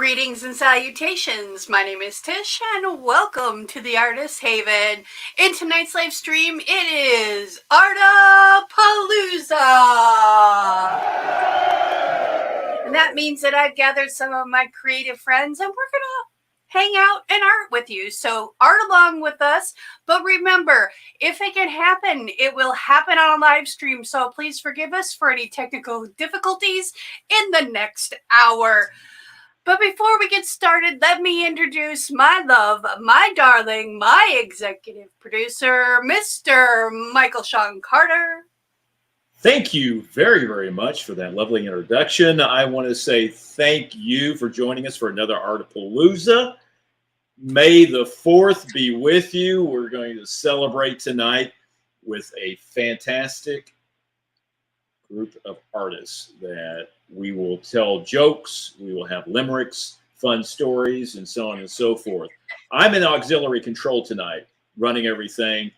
Greetings and salutations. My name is Tish, and welcome to the Artist Haven. In tonight's live stream, it is Art-a-palooza. And that means that I've gathered some of my creative friends, and we're going to hang out and art with you. So art along with us. But remember, if it can happen, it will happen on a live stream. So please forgive us for any technical difficulties in the next hour. But before we get started, let me introduce my love, my darling, my executive producer, Mr. Michael Sean Carter. Thank you very, very much for that lovely introduction. I want to say thank you for joining us for another Artapalooza. May the 4th be with you. We're going to celebrate tonight with a fantastic group of artists that we will tell jokes, we will have limericks, fun stories, and so on and so forth. I'm in auxiliary control tonight, running everything.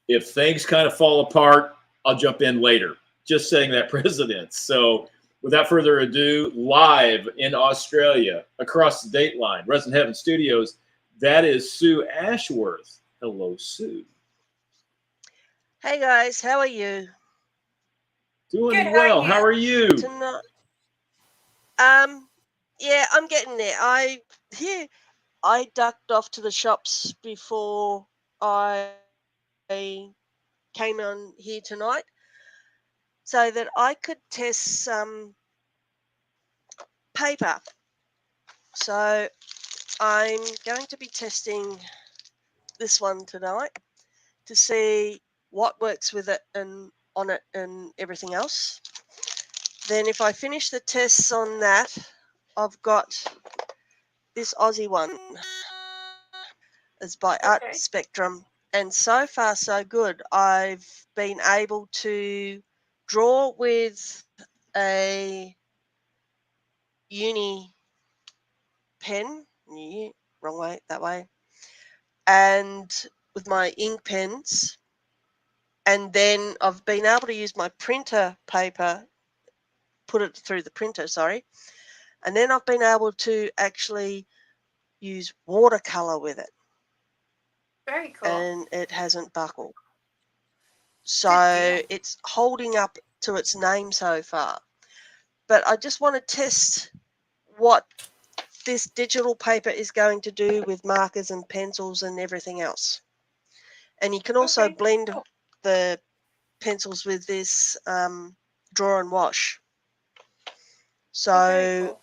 If things kind of fall apart, I'll jump in later. Just setting that precedence. So without further ado, live in Australia, across the dateline, Resident Heaven Studios, that is Sue Ashworth. Hello, Sue. Hey guys, how are you? Doing Good, well. How are you? Tonight, yeah, I'm getting there. I ducked off to the shops before I came on here tonight, so that I could test some paper. So I'm going to be testing this one tonight to see what works with it and on it and everything else. Then if I finish the tests on that, I've got this Aussie one. It's by Art Spectrum, and so far so good. I've been able to draw with a uni pen, wrong way, that way, and with my ink pens, and then I've been able to use my printer paper, put it through the printer, sorry, and then I've been able to actually use watercolor with it. Very cool. And it hasn't buckled. So it's holding up to its name so far. But I just want to test what this digital paper is going to do with markers and pencils and everything else. And you can also blend the pencils with this draw and wash. So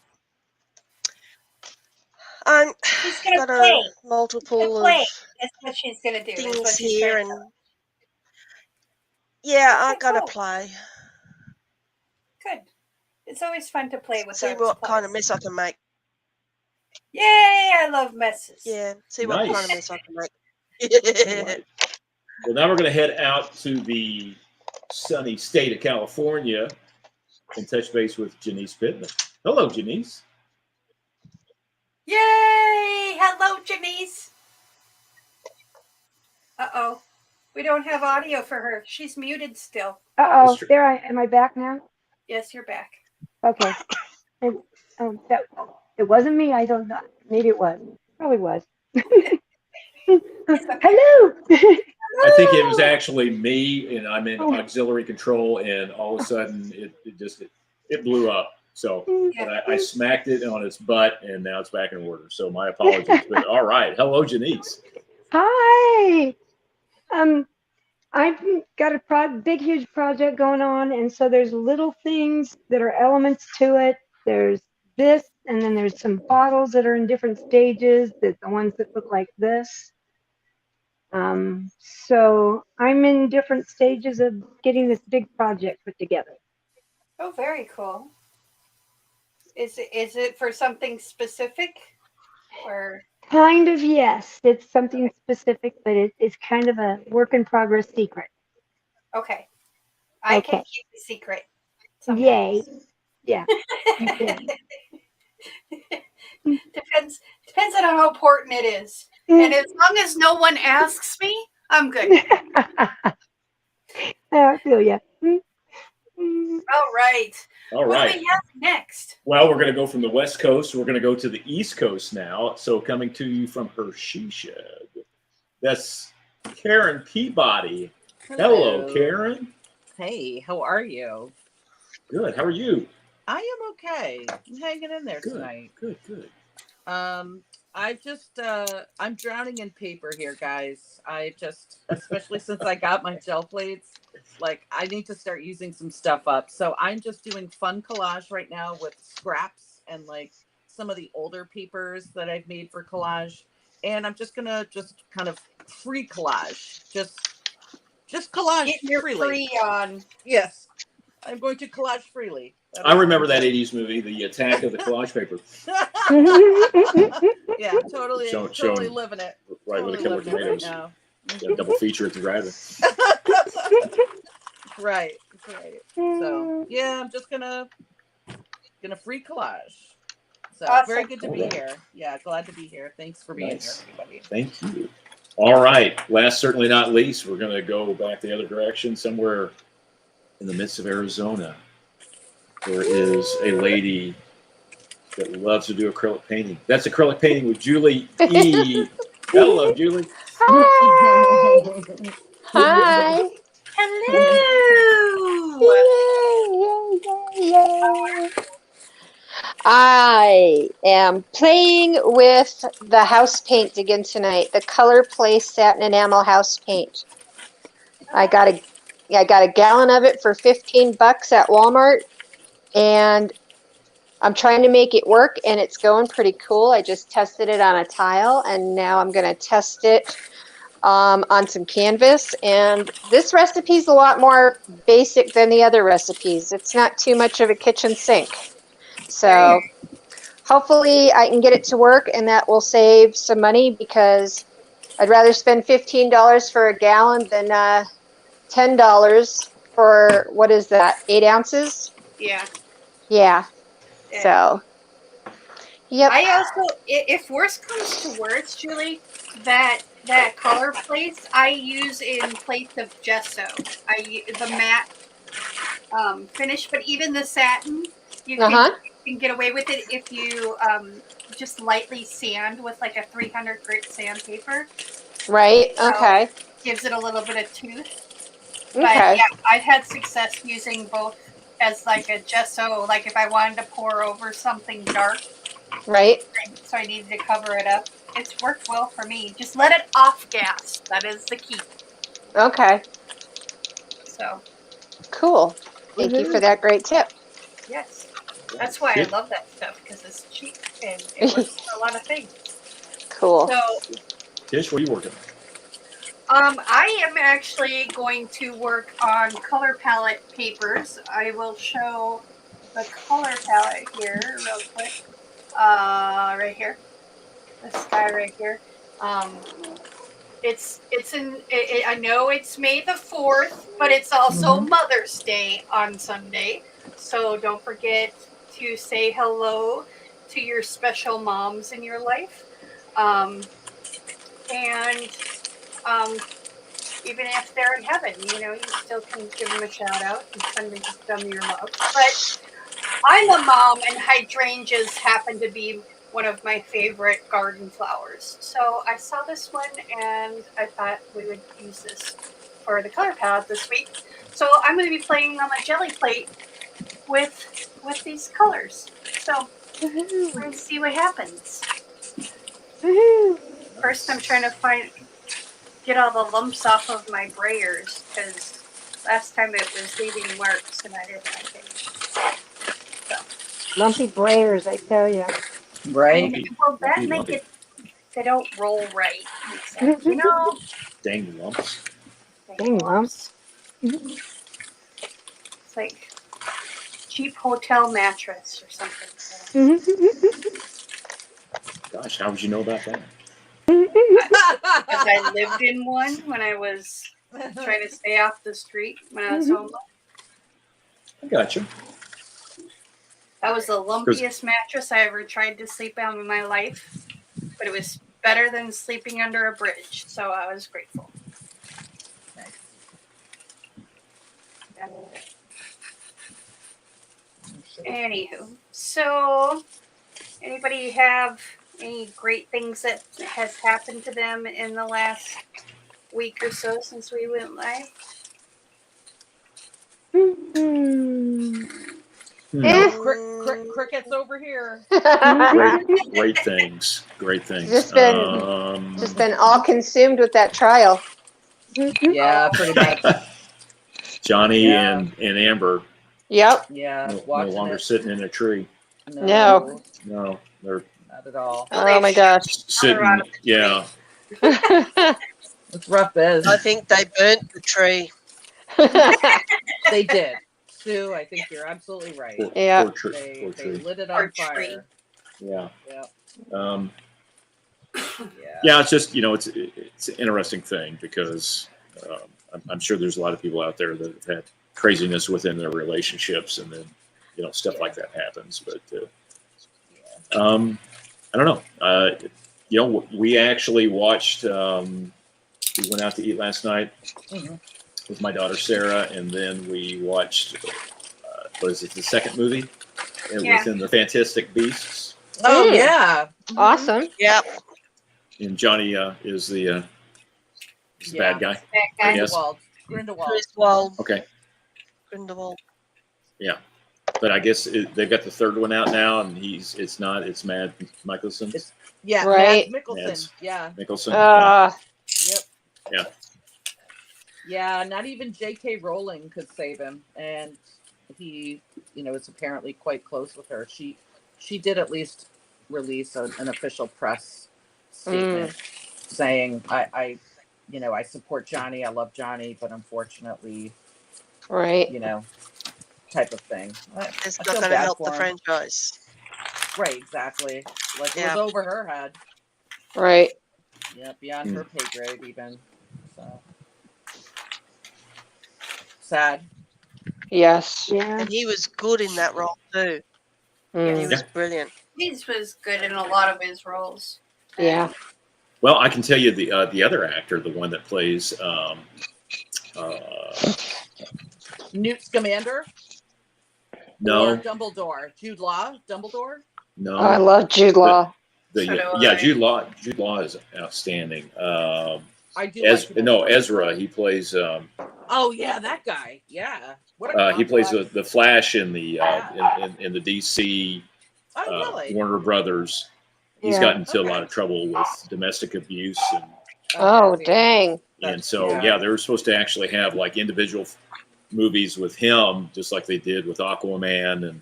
I'm got a multiple of That's what she's gonna do. things here, and yeah, I gotta play. Good. It's always fun to play with. See what kind of mess I can make. Yay! I love messes. Yeah. See what kind of mess I can make. Right. Well, now we're going to head out to the sunny state of California and touch base with Janice Pittman. Hello, Janice. Yay! Hello, Janice. Uh-oh. We don't have audio for her. She's muted still. Uh-oh. There I am. I back now? Yes, you're back. Okay. It wasn't me. I don't know. Maybe it was. Probably was. Hello. I think it was actually me, and I'm in auxiliary control, and all of a sudden it blew up. So I smacked it on its butt, and now it's back in order. So my apologies. But all right. Hello, Janice. Hi. I've got a big, huge project going on, and so there's little things that are elements to it. There's this, and then there's some bottles that are in different stages. There's the ones that look like this. So I'm in different stages of getting this big project put together. Oh, very cool. Is it for something specific, or? Kind of, yes. It's something specific, but it's kind of a work in progress secret. Okay. I can keep the secret. Sometimes. Yay. Yeah. Depends on how important it is. And as long as no one asks me, I'm good. I feel you. All right. All What right. do we have next? Well, we're going to go from the West Coast. We're going to go to the East Coast now. So coming to you from her she shed. That's Karen Peabody. Hello, Karen. Hey, how are you? Good. How are you? I am okay. I'm hanging in there Good. tonight. Good. I'm drowning in paper here, guys. Especially since I got my gel plates, like I need to start using some stuff up. So I'm just doing fun collage right now with scraps and like some of the older papers that I've made for collage. And I'm just gonna just kind of free collage. Just collage Get your freely. free on. Yes. I'm going to collage freely. I remember that 80s movie, The Attack of the Collage Paper. Yeah, totally Showing living it. right with a couple of tomatoes. Now. Yeah, double feature at the drive-in. Right. So yeah, I'm just gonna free collage. So Awesome. very good to be Alright. here. Yeah, glad to be here. Thanks for being Nice. here, everybody. Thank you. All right. Last, certainly not least, we're going to go back the other direction, somewhere in the midst of Arizona. There is a lady that loves to do acrylic painting. That's acrylic painting with Julie E. Hello, Julie. Hi. Hi. Hello. Yay, yay, yay, yay. I am playing with the house paint again tonight. The Color Place Satin Enamel House Paint. I got a gallon of it for $15 at Walmart, and I'm trying to make it work, and it's going pretty cool. I just tested it on a tile, and now I'm going to test it on some canvas. And this recipe is a lot more basic than the other recipes. It's not too much of a kitchen sink. So hopefully I can get it to work, and that will save some money, because I'd rather spend $15 for a gallon than $10 for, what is that, 8 ounces? Yeah. Yeah. So, yep. I also, if worse comes to worse, Julie, that color place I use in place of gesso. The matte finish, but even the satin, you can get away with it if you just lightly sand with like a 300 grit sandpaper. Right. Okay. So gives it a little bit of tooth. But Okay. yeah, I've had success using both as like a gesso, like if I wanted to pour over something dark. Right. So I needed to cover it up. It's worked well for me. Just let it off gas. That is the key. Okay. So. Cool. Thank you for that great tip. Yes. That's why I love that stuff, because it's cheap and it works for a lot of things. Cool. So, Tish, what are you working on? I am actually going to work on color palette papers. I will show the color palette here real quick. Right here. This guy right here. I know it's May the 4th, but it's also Mother's Day on Sunday. So don't forget to say hello to your special moms in your life. Even if they're in heaven, you still can give them a shout out and send them your love. But I'm a mom, and hydrangeas happen to be one of my favorite garden flowers. So I saw this one, and I thought we would use this for the color palette this week. So I'm going to be playing on my jelly plate with these colors. So let's see what happens. First, I'm trying to get all the lumps off of my brayers, because last time it was leaving marks and I didn't like it. So. Lumpy brayers, I tell you. Right. Well, that make it, they don't roll right. Dang lumps. Dang lumps. It's like cheap hotel mattress or something. Gosh, how would you know about that? Because I lived in one when I was trying to stay off the street when I was homeless. I got you. That was the lumpiest mattress I ever tried to sleep on in my life, but it was better than sleeping under a bridge, so I was grateful. Anywho, so anybody have any great things that has happened to them in the last week or so since we went live? Hmm. Eh. Crickets over here. Great things. Great things. Just been all consumed with that trial. Yeah, pretty much. Johnny Yeah. and Amber Yep. Yeah, no watching longer it. sitting in a tree. No. No, they're Not at all. Oh my gosh. sitting. out of the Yeah, It's rough biz. I think they burnt the tree. They did. Sue, I think you're absolutely right. poor, Yeah. poor tree. They Poor tree. lit it Poor on fire. Yeah. Yeah. Yeah. Yeah, it's just it's an interesting thing because I'm sure there's a lot of people out there that have had craziness within their relationships, and then stuff like that happens. But I don't know. We actually watched. We went out to eat last night with my daughter Sarah, and then we watched. What is it? The second movie within the Fantastic Beasts. Oh Mm. yeah. Awesome. Yep. And Johnny is the bad guy. That guy. Yes. Grindelwald. Griswold. Okay. Grindelwald. Yeah, but I guess they've got the third one out now, and it's Mad Mikkelsen. Yeah. Right. Mads Mikkelsen. Mads. Yeah. Mikkelsen. Yep. Yeah. Yeah. Not even J.K. Rowling could save him, and he, is apparently quite close with her. She did at least release an official press statement saying, I support Johnny. I love Johnny, but unfortunately, Right. type of thing. It's I not feel going to bad help for the him. franchise. Right, exactly. Like it Yeah. was over her head. Right. Yeah, beyond her pay grade even. So sad. Yes. Yeah. And he was good in that role too. He Mm. was brilliant. He was good in a lot of his roles. Yeah. Well, I can tell you the other actor, the one that plays Newt Scamander? Or no, Dumbledore. Jude Law? Dumbledore? no. Oh, I love Jude Law. So do Yeah, I. Jude Law is outstanding. I do like him. Ezra. He plays. Oh yeah, that guy. Yeah. What a He plays complex- the Flash in the in the DC Oh really? Warner Brothers. He's Yeah. gotten into a Okay. lot of trouble with domestic abuse, Oh, see. dang. and so Yeah. they were supposed to actually have like individual movies with him, just like they did with Aquaman and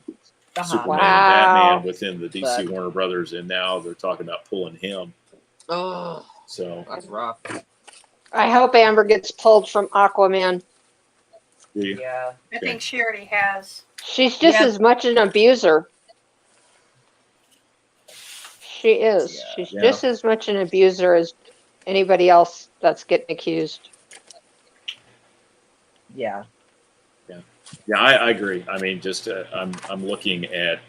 Superman and Wow. Batman within the DC But- Warner Brothers, and now they're talking about pulling him. Oh, So that's rough. I hope Amber gets pulled from Aquaman. Yeah. I think she already has. She's just Yeah. as much an abuser. She is. Yeah. She's Yeah. just as much an abuser as anybody else that's getting accused. Yeah. yeah, I agree. I mean, just I'm looking at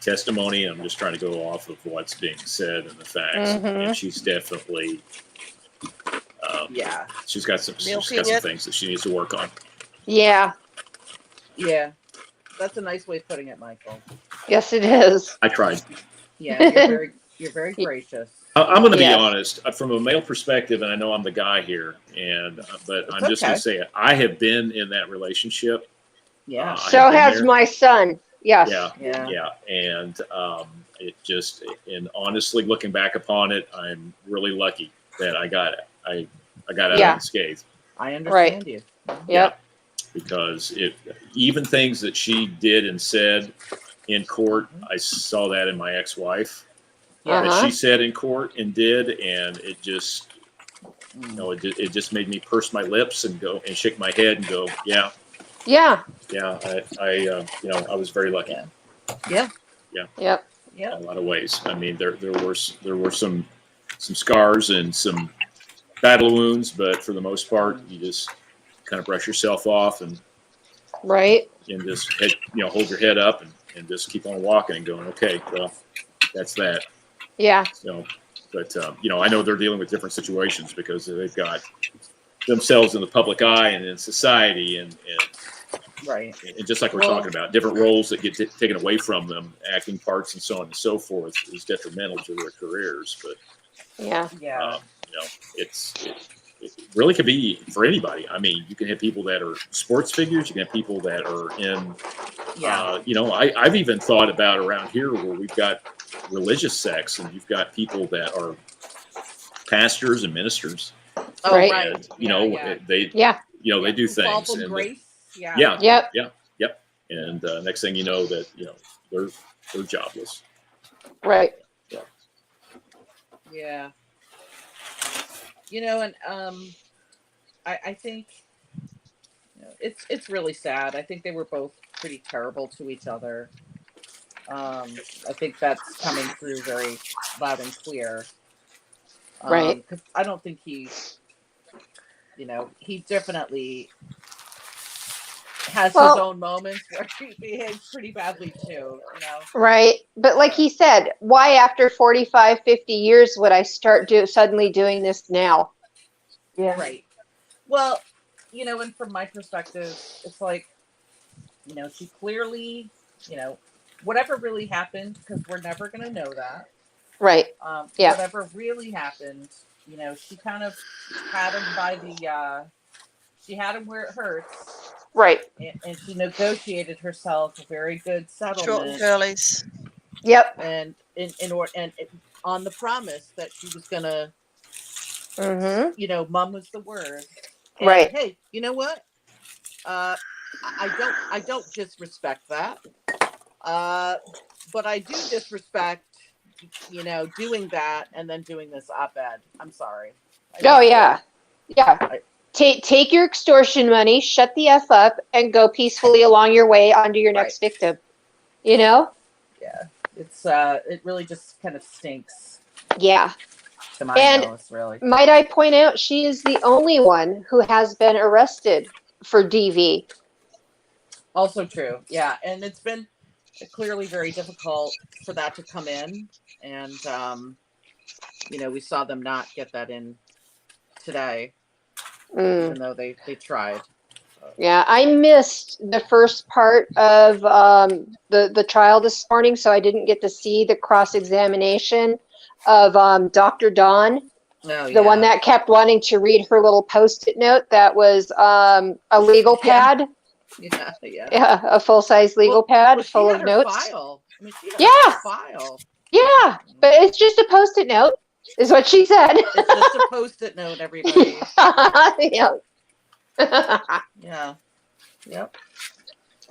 testimony. I'm just trying to go off of what's being said and the facts, Mhm. and she's definitely. Yeah. She's got some Milking it. things that she needs to work on. Yeah. Yeah. That's a nice way of putting it, Michael. Yes, it is. I tried. Yeah, you're very gracious. I'm going to be Yes. honest. From a male perspective, and I know I'm the guy here, but It's I'm just going okay. to say it. I have been in that relationship. Yeah. I So have been has there. my son. Yes. Yeah, Yeah. and it just, and honestly, looking back upon it, I'm really lucky that I got out Yeah. unscathed, I understand you. Yep. because even things that she did and said in court, I saw that in my ex-wife Yeah. that Uh-huh. she said in court and did, and it just, Mm. it just made me purse my lips and go and shake my head and go, yeah, Yeah. I was very lucky. Yeah. Yep. In Yeah. a lot of ways. I mean, there were some scars and some battle wounds, but for the most part, you just kind of brush yourself off and Right. just hold your head up and just keep on walking and going, okay, well, that's that. Yeah. So, but I know they're dealing with different situations because they've got themselves in the public eye and in society, and Right. And just like we're Well- talking about, different roles that get taken away from them, acting parts and so on and so forth, is detrimental to their careers. But Yeah. Yeah. you know, it really could be for anybody. I mean, you can have people that are sports figures. You can have people that are in, Yeah. you know, I've even thought about around here where we've got religious sects, and you've got people that are pastors and ministers. Oh, Right. right. And, you know, they, Yeah. you know, they do Who fall things. from And grace. Yeah. yeah, Yep. yep. And next thing you know, that you know they're jobless. Right. Yeah. You know, and I think you know, it's really sad. I think they were both pretty terrible to each other. I think that's coming through very loud and clear. Right. 'Cause I don't think he, you know, he definitely has his Well- own moments where he behaves pretty badly too, you know. Right. But like he said, why after 45, 50 years would I start suddenly doing this now? Yeah. Right. Well, you know, and from my perspective, it's like, you know, she clearly, you know, whatever really happened, because we're never going to know that. Right. Yeah. Whatever really happened, you know, she kind of had him by the, she had him where it hurts, Right. and she negotiated herself a very good Short and settlement, curlies. Yep. and on the promise that she was gonna, Mm-hmm. you know, mum was the word. And, Right. hey, you know what? I don't disrespect that. But I do disrespect, you know, doing that and then doing this op-ed. I'm sorry. Oh yeah. Yeah. Take your extortion money, shut the F up, and go peacefully along your way onto your next victim. You know? Yeah. It's it really just kind of stinks Yeah. to my And nose, really. might I point out, she is the only one who has been arrested for DV. Also true. Yeah. And it's been clearly very difficult for that to come in. And you know, we saw them not get that in today, even though they tried. Yeah, I missed the first part of the trial this morning, so I didn't get to see the cross-examination of Dr. Dawn, Oh, the one that kept wanting to read her little Post-it note that was a legal pad. Yeah, a full-size legal pad full of notes. File. I mean, she had Yeah. a file. Yeah, but it's just a Post-it note, is what she said. It's just a Post-it note, everybody. Yeah. Yeah. Yep.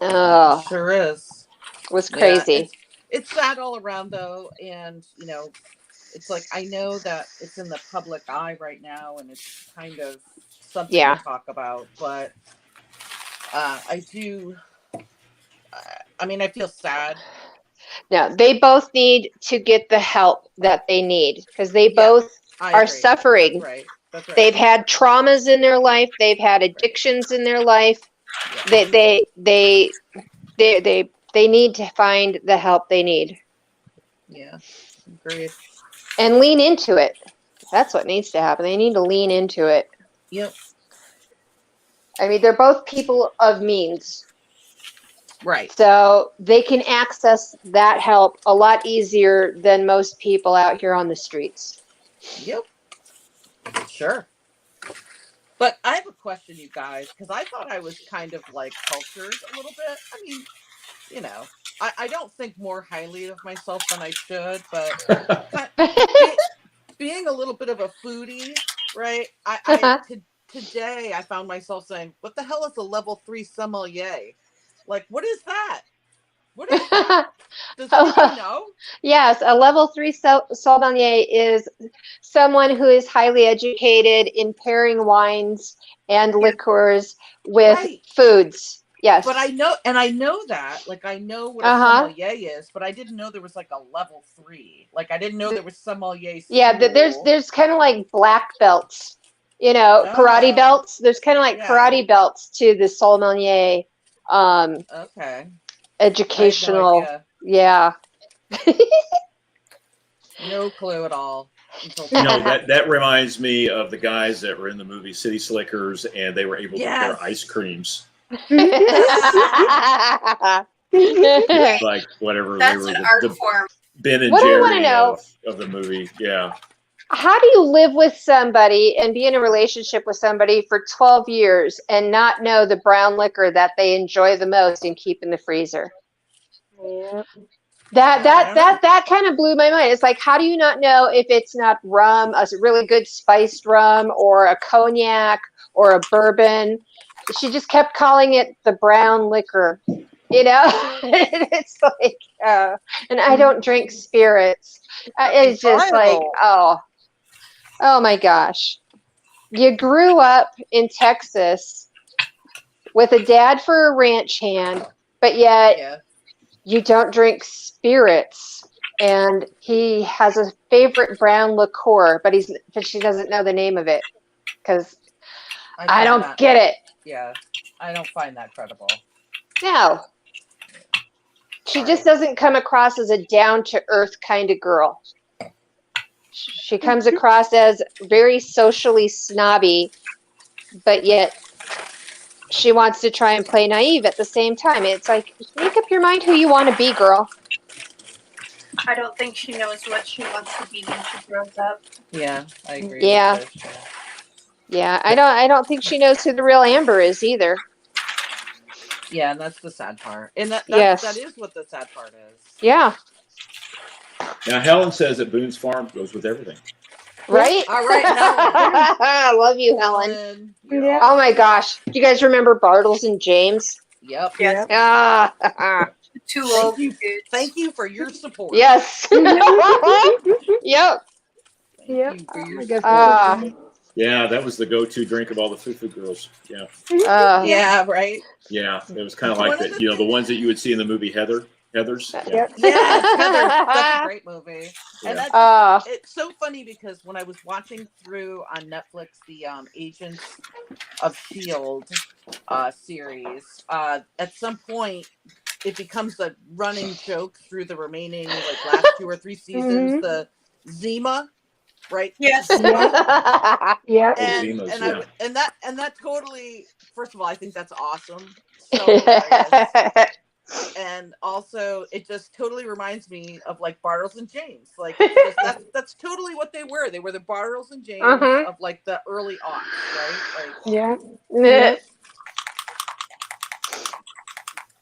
Oh, It sure is. was crazy. Yeah, it's sad all around, though, and you know, it's like I know that it's in the public eye right now, and it's kind of something Yeah. to talk about. But I do. I mean, I feel sad. No, they both need to get the help that they need because they Yeah, both I are agree. suffering. That's right. That's right. They've had traumas in their life. They've had addictions in their life. Yeah. They need to find the help they need Yeah. Agreed. and lean into it. That's what needs to happen. They need to lean into it. Yep. I mean, they're both people of means. Right. So they can access that help a lot easier than most people out here on the streets. Yep. Sure. But I have a question, you guys, because I thought I was kind of like cultured a little bit. I mean, you know, I don't think more highly of myself than I should, but being a little bit of a foodie, right? Today I found myself saying, "What the hell is a level 3 sommelier? Like, what is that? What is that? Does anybody know?" Yes, a level 3 sommelier is someone who is highly educated in pairing wines and liqueurs with foods. Yes. But I know that, like, I know what a sommelier is, but I didn't know there was like a level 3. Like, I didn't know there was sommelier school. Yeah, there's kind of like black belts, you know, karate belts. There's kind of like karate belts to the sommelier okay. educational. I had no yeah. No clue at all. You know, that reminds me of the guys that were in the movie City Slickers, and they were able to pair ice creams. It's like whatever they That's were an art the form. Ben and What I wanna Jerry know- of the movie. Yeah. How do you live with somebody and be in a relationship with somebody for 12 years and not know the brown liquor that they enjoy the most and keep in the freezer? Yeah. That kind of blew my mind. It's like, how do you not know if it's not rum, a really good spiced rum, or a cognac, or a bourbon? She just kept calling it the brown liquor, you know? It's like, and I don't drink spirits. It's just like, Viable. oh my gosh. You grew up in Texas with a dad for a ranch hand, but yet Yeah. you don't drink spirits, and he has a favorite brown liqueur, but she doesn't know the name of it because I find don't that- get it. Yeah, I don't find that credible. No, she All just right. doesn't come across as a down to earth kind of girl. She comes across as very socially snobby, but yet she wants to try and play naive at the same time. It's like, make up your mind who you want to be, girl. I don't think she knows what she wants to be when she grows up. Yeah, I agree. Yeah. With Tish, yeah. Yeah, I don't think she knows who the real Amber is either. Yeah, and that's the sad part. And that Yes. Yeah, Now Helen says that Boone's Farm goes with everything. right? All right, Helen. I love you, Helen. Helen, you're Yeah. Oh my gosh. Do you guys remember Bartles and James? Yep. Yes. Ah, Too Thank old. you. dudes. Thank you for your support. yes. Yep. Thank Yep. you for Oh your my support. gosh. Yeah, that was the go-to drink of all the Foo girls. Yeah. Yeah, right. Yeah. It was kind of One like of that, the the ones that you would see in the movie Heathers. Yeah. Yep. Yes, Heather. That's a great movie. And Yeah. that it's so funny because when I was watching through on Netflix the Agents of S.H.I.E.L.D. Series, at some point it becomes a running joke through the remaining like last 2 or 3 seasons. Mhm. The Zima, right? Yes. Yep. Zimas, yeah. And that totally. First of all, I think that's awesome. So hilarious. And also, it just totally reminds me of like Bartles and James. Like it's just, that's totally what they were. They were the Bartles and James Uh-huh. of like the early aughts, right? Like Yeah.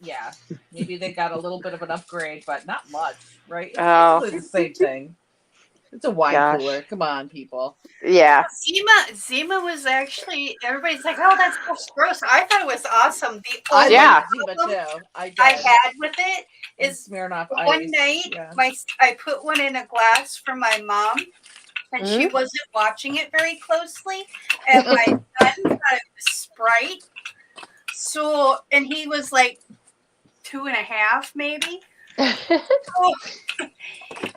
yeah, maybe they got a little bit of an upgrade, but not much, right? It's Oh. basically the same thing. It's a wine Gosh. cooler. Come on, people. Yeah. Zima was actually, everybody's like, oh, that's gross. I thought it was awesome. The I only Yeah. like Zima problem too. I I did. had with it And is Smirnoff one Ice. night Yeah. I put one in a glass for my mom, and she Mhm. wasn't watching it very closely, and my son thought it was Sprite. So, and he was like 2.5 maybe. Oh,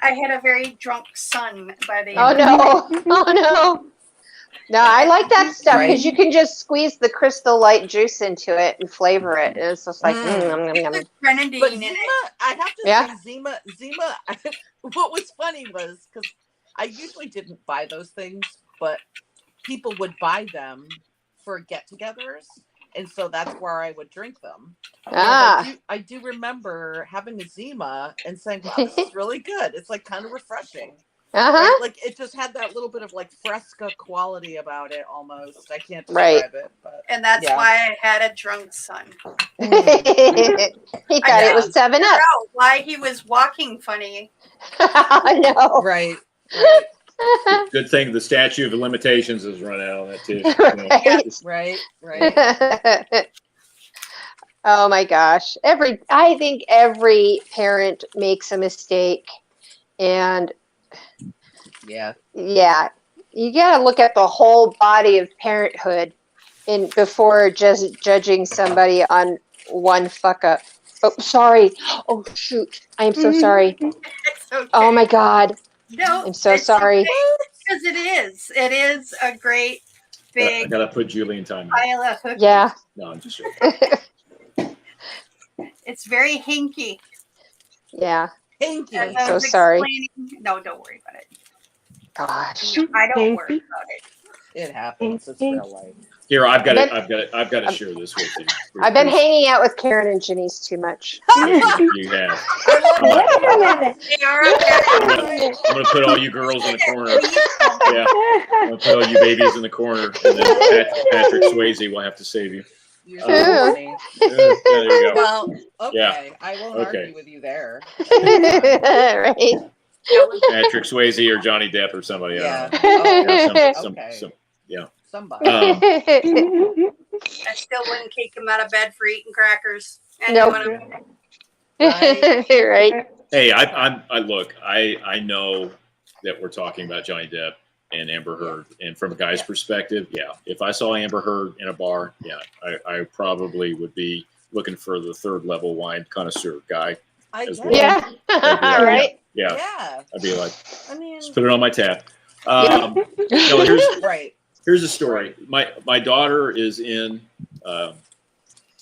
I had a very drunk son by the end. Oh of no. Oh no. No, I like that stuff because Right. you can just squeeze the Crystal Light juice into it and flavor it. And it's just like, nom, nom, it. nom. With grenadine But in Zima, it. I have to Yeah. say, Zima. What was funny was because I usually didn't buy those things, but people would buy them for get-togethers, and so that's where I would drink them. Ah. And I do remember having a Zima and saying, "Wow, this is really good. It's like kind of refreshing." Uh-huh. Right? Like it just had that little bit of like fresca quality about it almost. I can't Right. describe it, but And that's yeah. why I had a drunk son. He thought it was 7 Figure Up. out why he was walking funny. I know. Right. Good thing the statute of limitations has run out on that too. Right. Right. Oh my gosh. I think every parent makes a mistake, and Yeah. yeah, you got to look at the whole body of parenthood before just judging somebody on one fuck up. Oh, sorry. Oh shoot. I am so sorry. It's okay. Oh my god. No, I'm so it's sorry. okay, because it is. It is a great I big gotta put Julie in time. pile of cookies. Yeah. No, I'm just joking. It's very hinky. Yeah. Thank you. As I So was sorry. explaining- No, don't worry about it. Gosh. I don't Thank worry you. about it. It happens. It's real life. Here, I've got I've to share this with you. I've been hanging out with Karen and Janice too much. You have. Wait a minute. They are okay. I'm gonna put all you girls in the corner. Yeah, I'm gonna put all you babies in the corner, and then Patrick Swayze will have to save you. You're so funny. Yeah, there you go. Well, okay. Yeah. I won't Okay. argue with you there. Right. Patrick Swayze or Johnny Depp or somebody. Yeah. I don't know. Yeah, Okay. yeah. Somebody. I still wouldn't kick him out of bed for eating crackers. Nope. Right. Right. Hey, I look. I know that we're talking about Johnny Depp and Amber Heard, and from a guy's perspective, yeah. If I saw Amber Heard in a bar, yeah, I probably would be looking for the third level wine connoisseur guy. I as guess. well. Yeah. Right. Yeah, Yeah. I'd be like, I mean, just put it on my tab. No, right. here's a story. My daughter is in.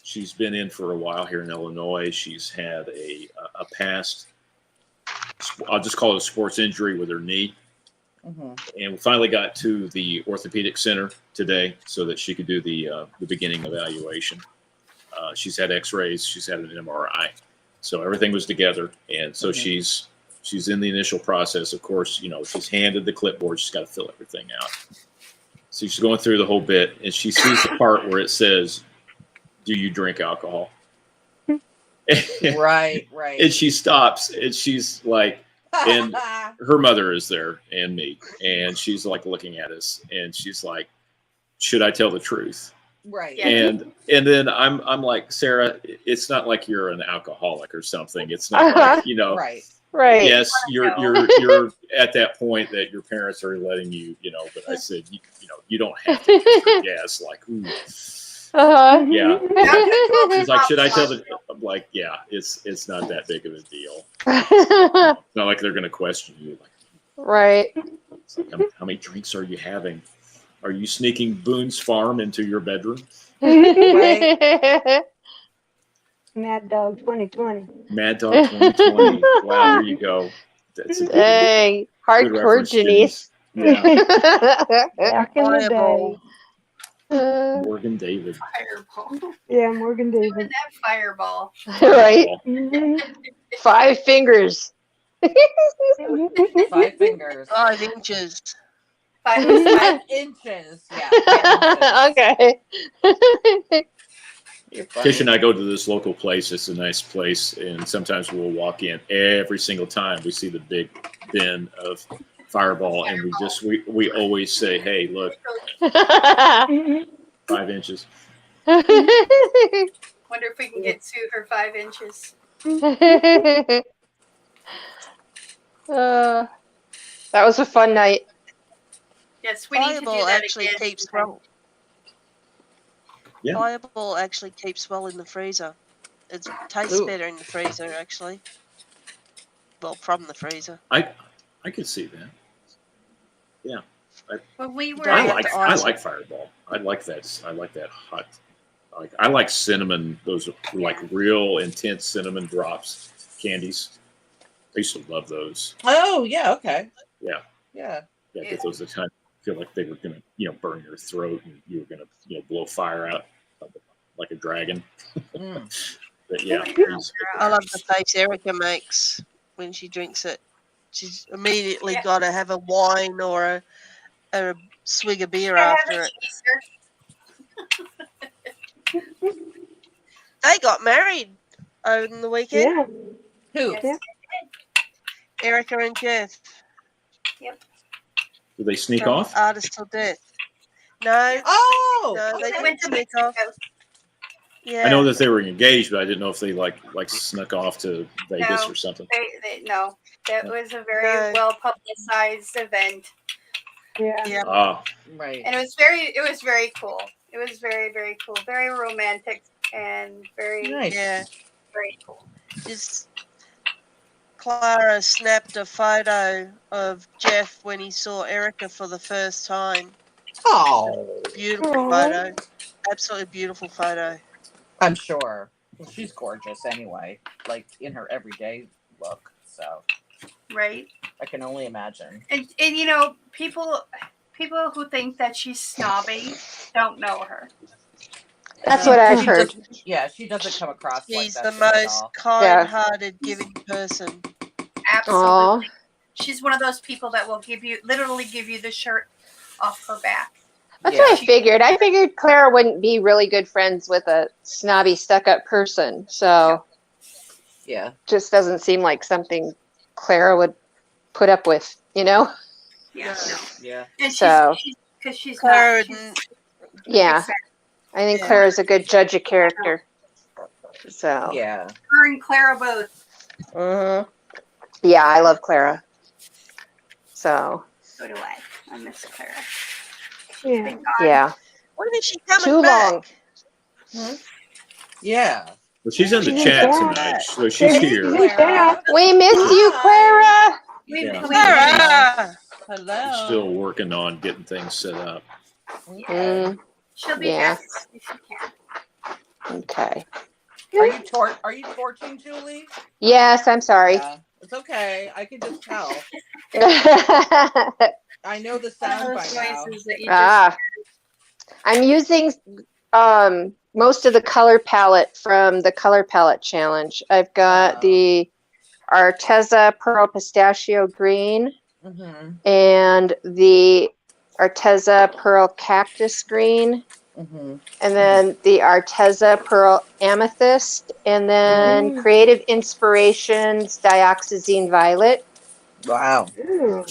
She's been in for a while here in Illinois. She's had a past. I'll just call it a sports injury with her knee. Mm-hmm. And we finally got to the orthopedic center today so that she could do the beginning evaluation. She's had X-rays, she's had an MRI, so everything was together. And so she's in the initial process. Of course, she's handed the clipboard. She's got to fill everything out. So she's going through the whole bit, and she sees the part where it says, "Do you drink alcohol?" Right. And she stops, and she's like. And her mother is there and me, and she's like looking at us, and she's like, "Should I tell the truth?" Right. Yeah. And then I'm like, "Sarah, it's not like you're an alcoholic or something. It's not like, Right. Right. yes, you're at that point that your parents are letting you, but I said, you don't have to guess like, ooh. Yeah. She's like, "Should I tell the?" I'm like, "Yeah, it's not that big of a deal. It's not like they're going to question you. Like, Right. it's like, how many drinks are you having? Are you sneaking Boone's Farm into your bedroom?" Right. Mad Dog 2020. Mad Dog 2020. Wow, there you go. That's a good Dang. Hardcore reference, Janice. Yeah, Back in the day. Fireball. Morgan David. Fireball. Yeah, Morgan Even David. that fireball. Right. Mhm. 5 fingers. 5 fingers. 5 inches. 5 inches. Yeah. 5 inches. Okay. You're funny. Tish and I go to this local place. It's a nice place, and sometimes we'll walk in. Every single time we see the big bin of Fireball, and we always say, "Hey, look, 5 inches." Wonder if we can get Sue her 5 inches. That was a fun night. Yes, we need to do Fireball that actually again. keeps well. Yeah. Fireball actually keeps well in the freezer. It tastes Ooh. better in the freezer, actually. Well, from the freezer. I could see that. When we were I I at like Fireball. I like that hot. I like cinnamon. Those like real intense cinnamon drops, candies. I used to love those. Oh, yeah. Okay. Yeah. Yeah. Yeah, get those at the time. Feel like they were gonna, burn your throat, and you were gonna, blow fire out like a dragon. Mm. But yeah, I love the face Erica makes when she drinks it. She's immediately got to have a wine or a swig of beer after it. They got married over the weekend. Yeah. Who? Yeah. Erica and Jeff. do they sneak from off? Artist Till Death. No, Oh, no, they okay. didn't went to sneak Mexico. off. Yeah. I know that they were engaged, but I didn't know if they like snuck off to Vegas No. or something. No, that was a very No. well publicized event, Yeah. Yeah. Ah, Right. and it was very cool. It was very, very cool, very romantic, and very, Nice. Yeah. very cool. Just Clara snapped a photo of Jeff when he saw Erica for the first time. Oh, Beautiful Aw. photo. Absolutely beautiful photo. I'm sure. Well, she's gorgeous anyway, like in her everyday look. So Right, I can only imagine. and people, people who think that she's snobby don't know her. That's what I've She heard. Yeah, she doesn't come across like She's that the to me at most all. kind-hearted, giving person. Absolutely. Aw. She's one of those people that will literally give you the shirt off her back. That's Yeah. what I figured. I figured Clara wouldn't be really good friends with a snobby, stuck-up person. So Yeah. just doesn't seem like something Clara would put up with, you know? Yeah. No. Yeah. And So- because she's Clara not. didn't- Yeah. Exactly. I think Yeah. Clara's a good judge of character. So. Yeah. Her and Clara both. Mhm. Yeah, I love Clara. So, So do I. I miss Clara. Yeah. Thank God. yeah. When is she coming Too back? long. Yeah. Well, she's in the She's chat back. tonight, so she's She's here. back. We miss you, Clara. We, Yeah. we- Clara! Hello. She's still working on getting things set up. Okay. Mm, she'll be Yeah. back if she can. okay. Are you torching, Julie? Yes, I'm sorry. Yeah. It's okay. I can just tell. I know the One of sound by those now. noises that you I'm using most of the color palette from the color palette challenge. I've got Oh. the Arteza Pearl Pistachio Green Mm-hmm. and the Arteza Pearl Cactus Green, Mm-hmm. and then the Arteza Pearl Amethyst, and then Creative Inspirations Dioxazine Violet. Wow. Ooh.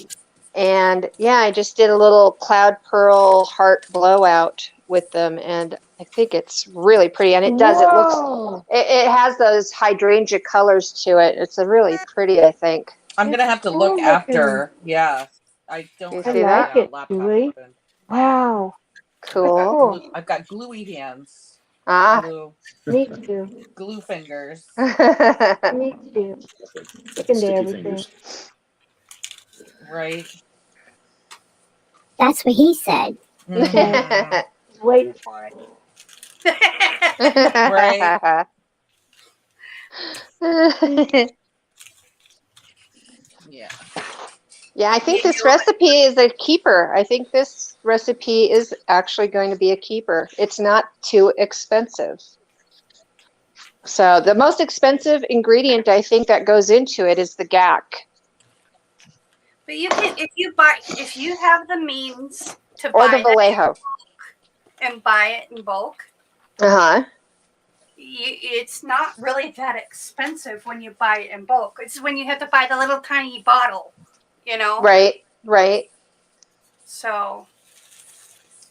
And yeah, I just did a little cloud pearl heart blowout with them, and I think it's really pretty. And it does. Whoa. It has those hydrangea colors to it. It's a really pretty, I think. I'm gonna have to look Cool after. Yeah. I don't You have see my that? like it, laptop Julie. open. Wow. Cool. Cool. I've got gluey hands. Ah. Me too. Glue fingers. Me too. Sticking to Sticky everything. fingers. Right. That's what he said. Mhm. Waiting for it. Right. Yeah. Yeah, I think this recipe is a keeper. I think this recipe is actually going to be a keeper. It's not too expensive. So the most expensive ingredient I think that goes into it is the gack. But you can, if you have the means to Or the buy Vallejo. and buy it in bulk, Uh-huh. it's not really that expensive when you buy it in bulk. It's when you have to buy the little tiny bottle, you know? Right, right. So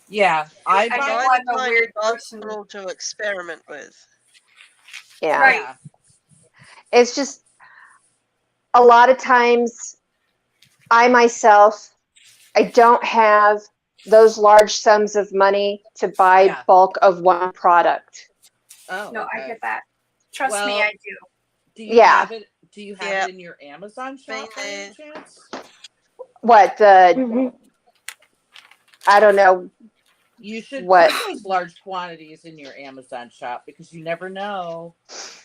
Yeah. I Buy know the I'm a kind weird of person. bottle to experiment with. Yeah. Right. Yeah. It's just a lot of times I myself, I don't have those large sums of money to buy Yeah. bulk of one product. Oh. No, I okay. get that. Trust me, Well, I do. Do you Yeah. have it? Do you have Yeah. it in your Amazon shop by any chance? What the Mhm. I don't know. You should What? put those large quantities in your Amazon shop because you never know.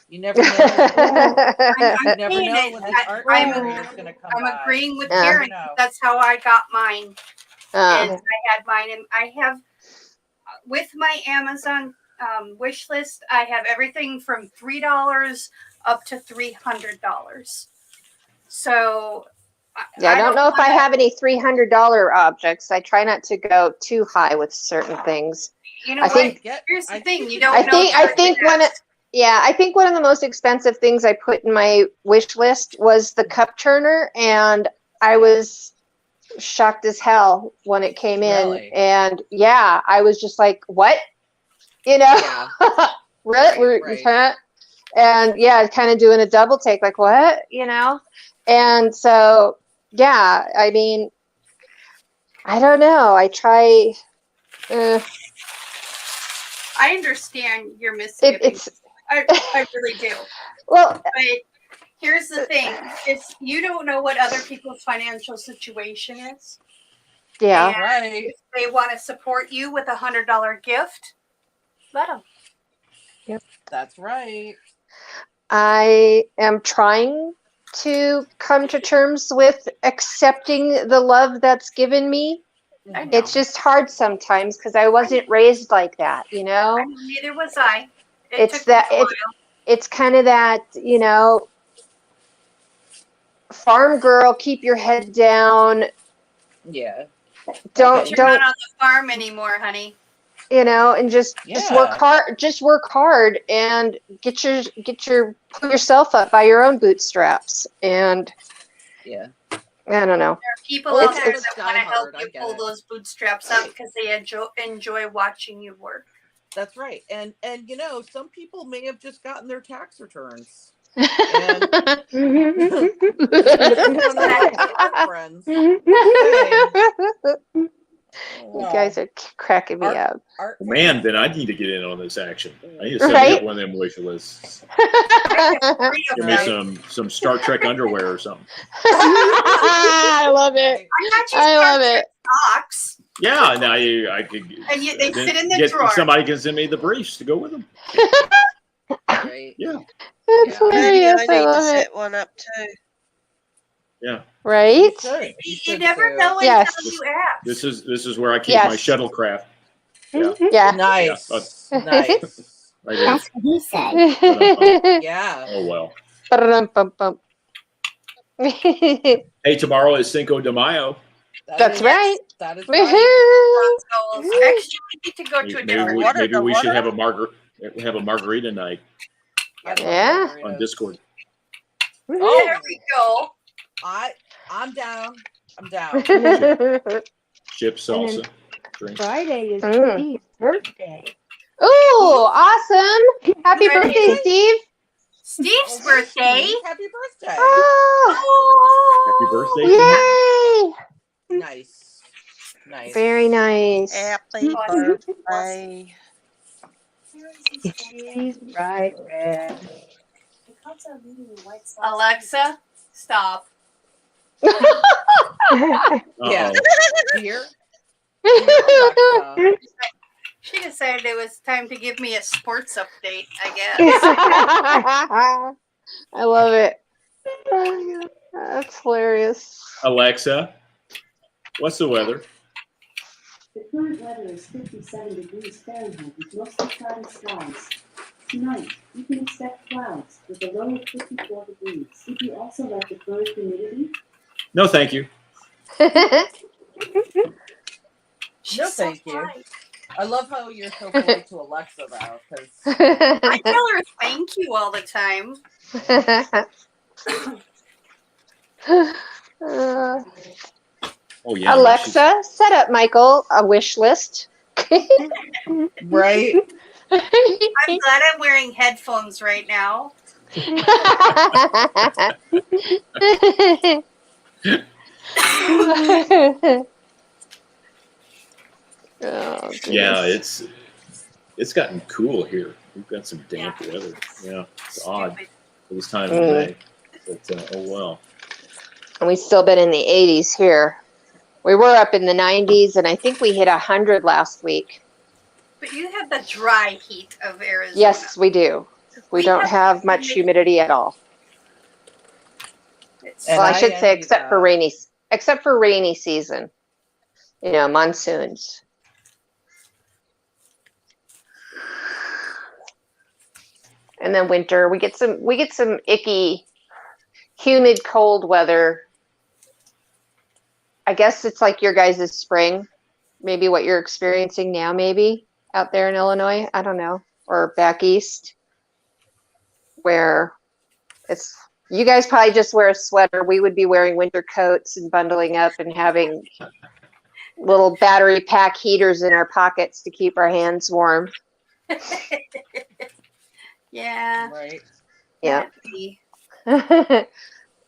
You never know. I'm You never saying know it. when this art I'm gallery is going to come I'm by. agreeing with Yeah. You never Karen. know. That's how I got mine. Is Uh, I had mine, and I have with my Amazon wish list. I have everything from $3 up to $300. So yeah, I don't know if I wanna- have any $300 objects. I try not to go too high with certain things. You know I what? think- Here's the I thing: think you you don't I know. think till I think it's one of yeah, I think one of the most expensive things I put in my wish list was the cup turner, and I was shocked as hell when it came in. Really? And yeah, I was just like, what? You know? Yeah. Really? Right. Huh? And yeah, kind of doing a double take, like, what? You know? And so, yeah, I mean, I don't know. I try. I understand your misgivings. It's I really do. well, But here's the thing: is you don't know what other people's financial situation is. yeah. And Right. if they want to support you with $100 gift, let them. That's right. I am trying to come to terms with accepting the love that's given me I know. It's just hard sometimes because I wasn't raised like that, you know? I mean, neither was I. It It's took me that a while. it's kind of that, you know, farm girl, keep your head down. Yeah. Don't You're don't not on the farm anymore, honey. you know, and just work Yeah. hard, just work hard and pull yourself up by your own bootstraps. And Yeah. I don't know. There are people Oh, out it's- there it's that want to help diehard, I you get pull it. those bootstraps up because they enjoy watching you work. That's right. And you know, some people may have just gotten their tax returns. Mhm. One of our friends. You guys are cracking me up. Art Man, then I need to get in on this action. I need to set me Right? up one of them wish lists. Give me Right. some Star Trek underwear or something. I love it. I got you I love Star it. socks. Yeah, now I could. And they then sit in the drawer. Somebody can send me the briefs to go with them. Right. Yeah, That's Yeah. Maybe hilarious. I I need to love it. set one up too. yeah. Right? You should. You never know until Yes. you ask. This is where I keep Yes. my shuttlecraft. Yeah, Yeah. Nice. Yeah. Nice. right here. That's what he said. Yeah. Oh well. Ba-dum-bum-bum. Hey, tomorrow is Cinco de Mayo. That's right. That is right. Woohoo! So actually, we need to go to a Maybe dinner. we should have a margarita night I love Yeah. margaritas. on Discord. Oh, There we go. I'm down. I'm down. Chip salsa. Drink. Friday is Mm. Steve's birthday. Ooh, awesome! Happy Ready? birthday, Steve! Steve's birthday. Happy birthday. Oh, Happy birthday to you. yay! Nice. Nice. Very nice. Happy Awesome. birthday. Steve's bright red. Alexa, stop. Yeah. Uh-oh. Beer. Alexa. She decided it was time to give me a sports update, I guess. I love it. That's hilarious. Alexa, what's the weather? The current weather is 57 degrees Fahrenheit with mostly cloudy skies. Tonight, you can expect clouds with a low of 54 degrees. Would you also like the current humidity? No, thank you. No, thank you. I love how you're so polite to Alexa, though, because I tell her thank you all the time. Oh yeah. Alexa, set up Michael a wish list. right. I'm glad I'm wearing headphones right now. Oh, Yeah, goodness. it's gotten cool here. We've got some damp weather. Yeah, it's odd Stupid. for this time of day. But oh well. And we've still been in the 80s here. We were up in the 90s, and I think we hit 100 last week. But you have the dry heat of Arizona. Yes, we do. We don't have much humidity at all. It's- And Well, I I should say envy except for that. rainy season. You know, monsoons. And then winter, we get some icky, humid, cold weather. I guess it's like your guys' spring, maybe what you're experiencing now, maybe out there in Illinois. I don't know, or back east, where it's you guys probably just wear a sweater. We would be wearing winter coats and bundling up and having little battery pack heaters in our pockets to keep our hands warm. Yeah. Right. Yeah. Happy.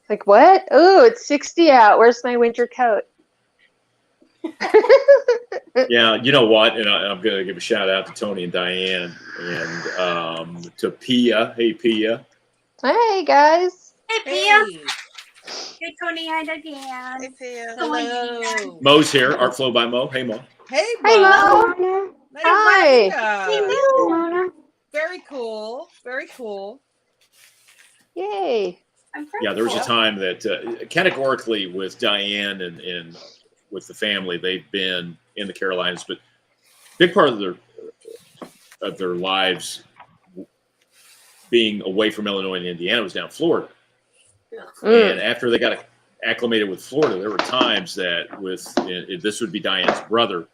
Like what? Oh, it's 60 out. Where's my winter coat? Yeah, you know what? And I'm going to give a shout out to Tony and Diane and to Pia. Hey, Pia. Hey guys. Hey, Pia. Hey. Hey, Tony. Hi, Diane. Hey, Pia. Hello. Mo's here. Art Flow by Mo. Hey, Mo. Hey, Hey, Mo. Mo. Nice Hi. to meet you. Mona. Very cool. Very cool. Yay. I'm Yeah, there was a grateful. time that categorically with Diane and with the family. They've been in the Carolinas, but big part of their lives being away from Illinois and Indiana was down in Florida. And after they got acclimated with Florida, there were times that this would be Diane's brother,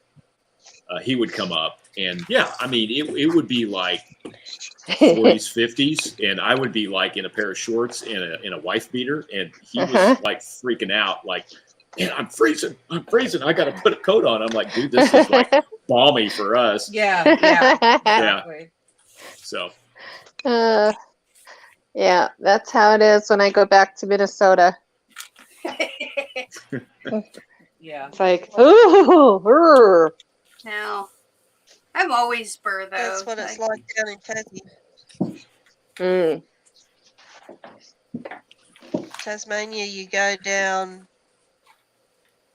he would come up, and yeah, I mean, it would be like 40s, 50s, and I would be like in a pair of shorts and a wife beater, and he was like freaking out, like, man, I'm freezing, I got to put a coat on. I'm like, dude, this is like balmy for us. Yeah, exactly. So. Yeah, that's how it is when I go back to Minnesota. Yeah. It's like, ooh. No. I'm always Burr, though. That's what it's like down in Tassie. Tasmania, you go down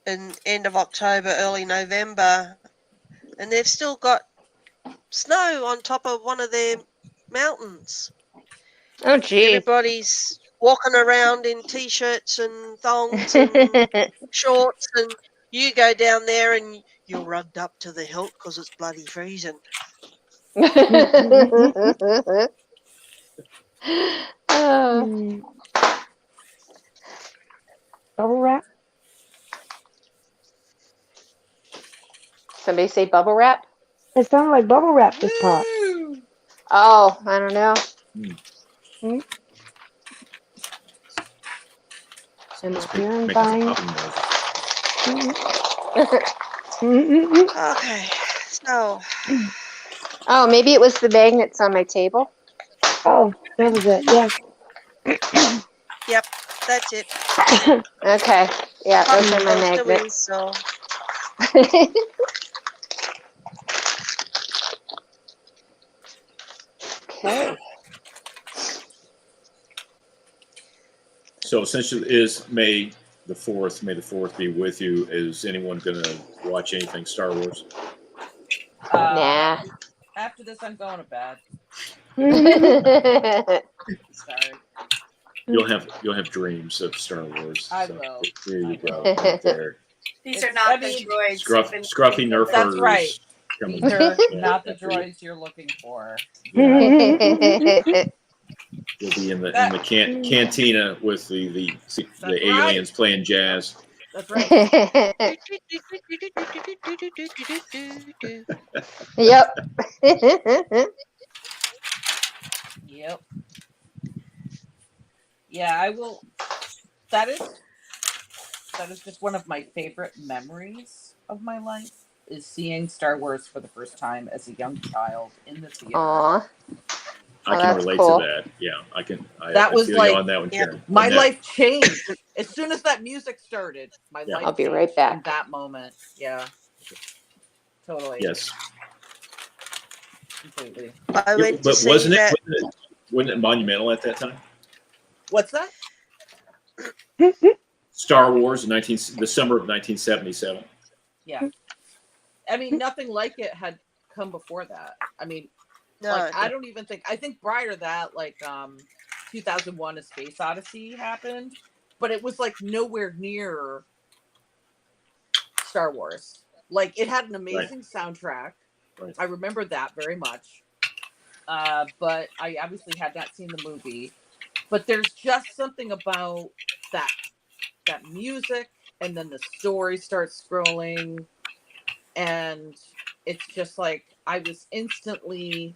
in end of October, early November, and they've still got snow on top of one of their mountains. Oh, gee. Everybody's walking around in t-shirts and thongs and shorts, and you go down there and you're rugged up to the hilt because it's bloody freezing. Bubble wrap? Somebody say bubble wrap? It sounded like bubble wrap just popped. Oh, I don't know. And Let's here I'm make buying. Okay, so. Oh, maybe it was the magnets on my table. Oh, that was it. Yeah. Yep, that's it. Okay. Yeah, those are my magnets. So. Okay. So essentially, is May the 4th? May the 4th be with you. Is anyone going to watch anything Star Wars? Nah. After this, I'm going to bed. Sorry. You'll have dreams of Star Wars. I will. There you go. Right there. These are not the droids. Scruffy nerfers. That's right. Coming. These are not the droids you're looking for. You'll be in the cantina with the aliens playing jazz. That's right. Yep. Yep. Yeah, I will. That is just one of my favorite memories of my life, is seeing Star Wars for the first time as a young child in the theater. Aww. I can relate to that. Yeah, I can. That was feel like, you on that one, Karen. My life changed as soon as that music started. My life. I'll be right back. In that moment, yeah, totally. Yes. Completely. I went to but see wasn't that. it monumental at that time? What's that? Star Wars, the summer of 1977. Yeah. I mean, nothing like it had come before that. I mean, No, like, I don't even think. I think prior to that, like 2001: A Space Odyssey happened, but it was like nowhere near Star Wars. Like, it had an amazing soundtrack. Right. I remember that very much. But I obviously had not seen the movie. But there's just something about that music, and then the story starts scrolling, and it's just like I was instantly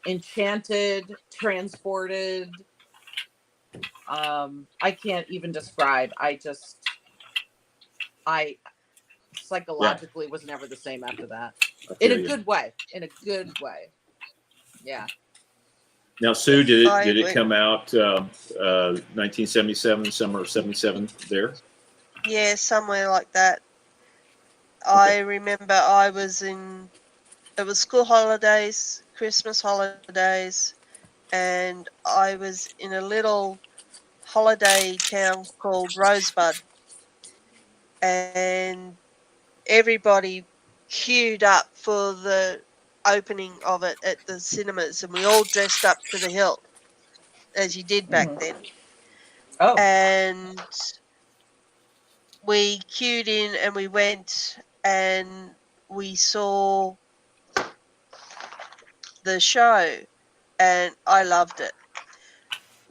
enchanted, transported. I can't even describe. I psychologically was never the same after that. In a good way. Yeah. Now, Sue, did it come out 1977, summer of 77 there? Yeah, somewhere like that. Okay. I remember it was school holidays, Christmas holidays, and I was in a little holiday town called Rosebud, and everybody queued up for the opening of it at the cinemas, and we all dressed up to the hilt, as you did back then. Oh. And we queued in and we went and we saw the show, and I loved it.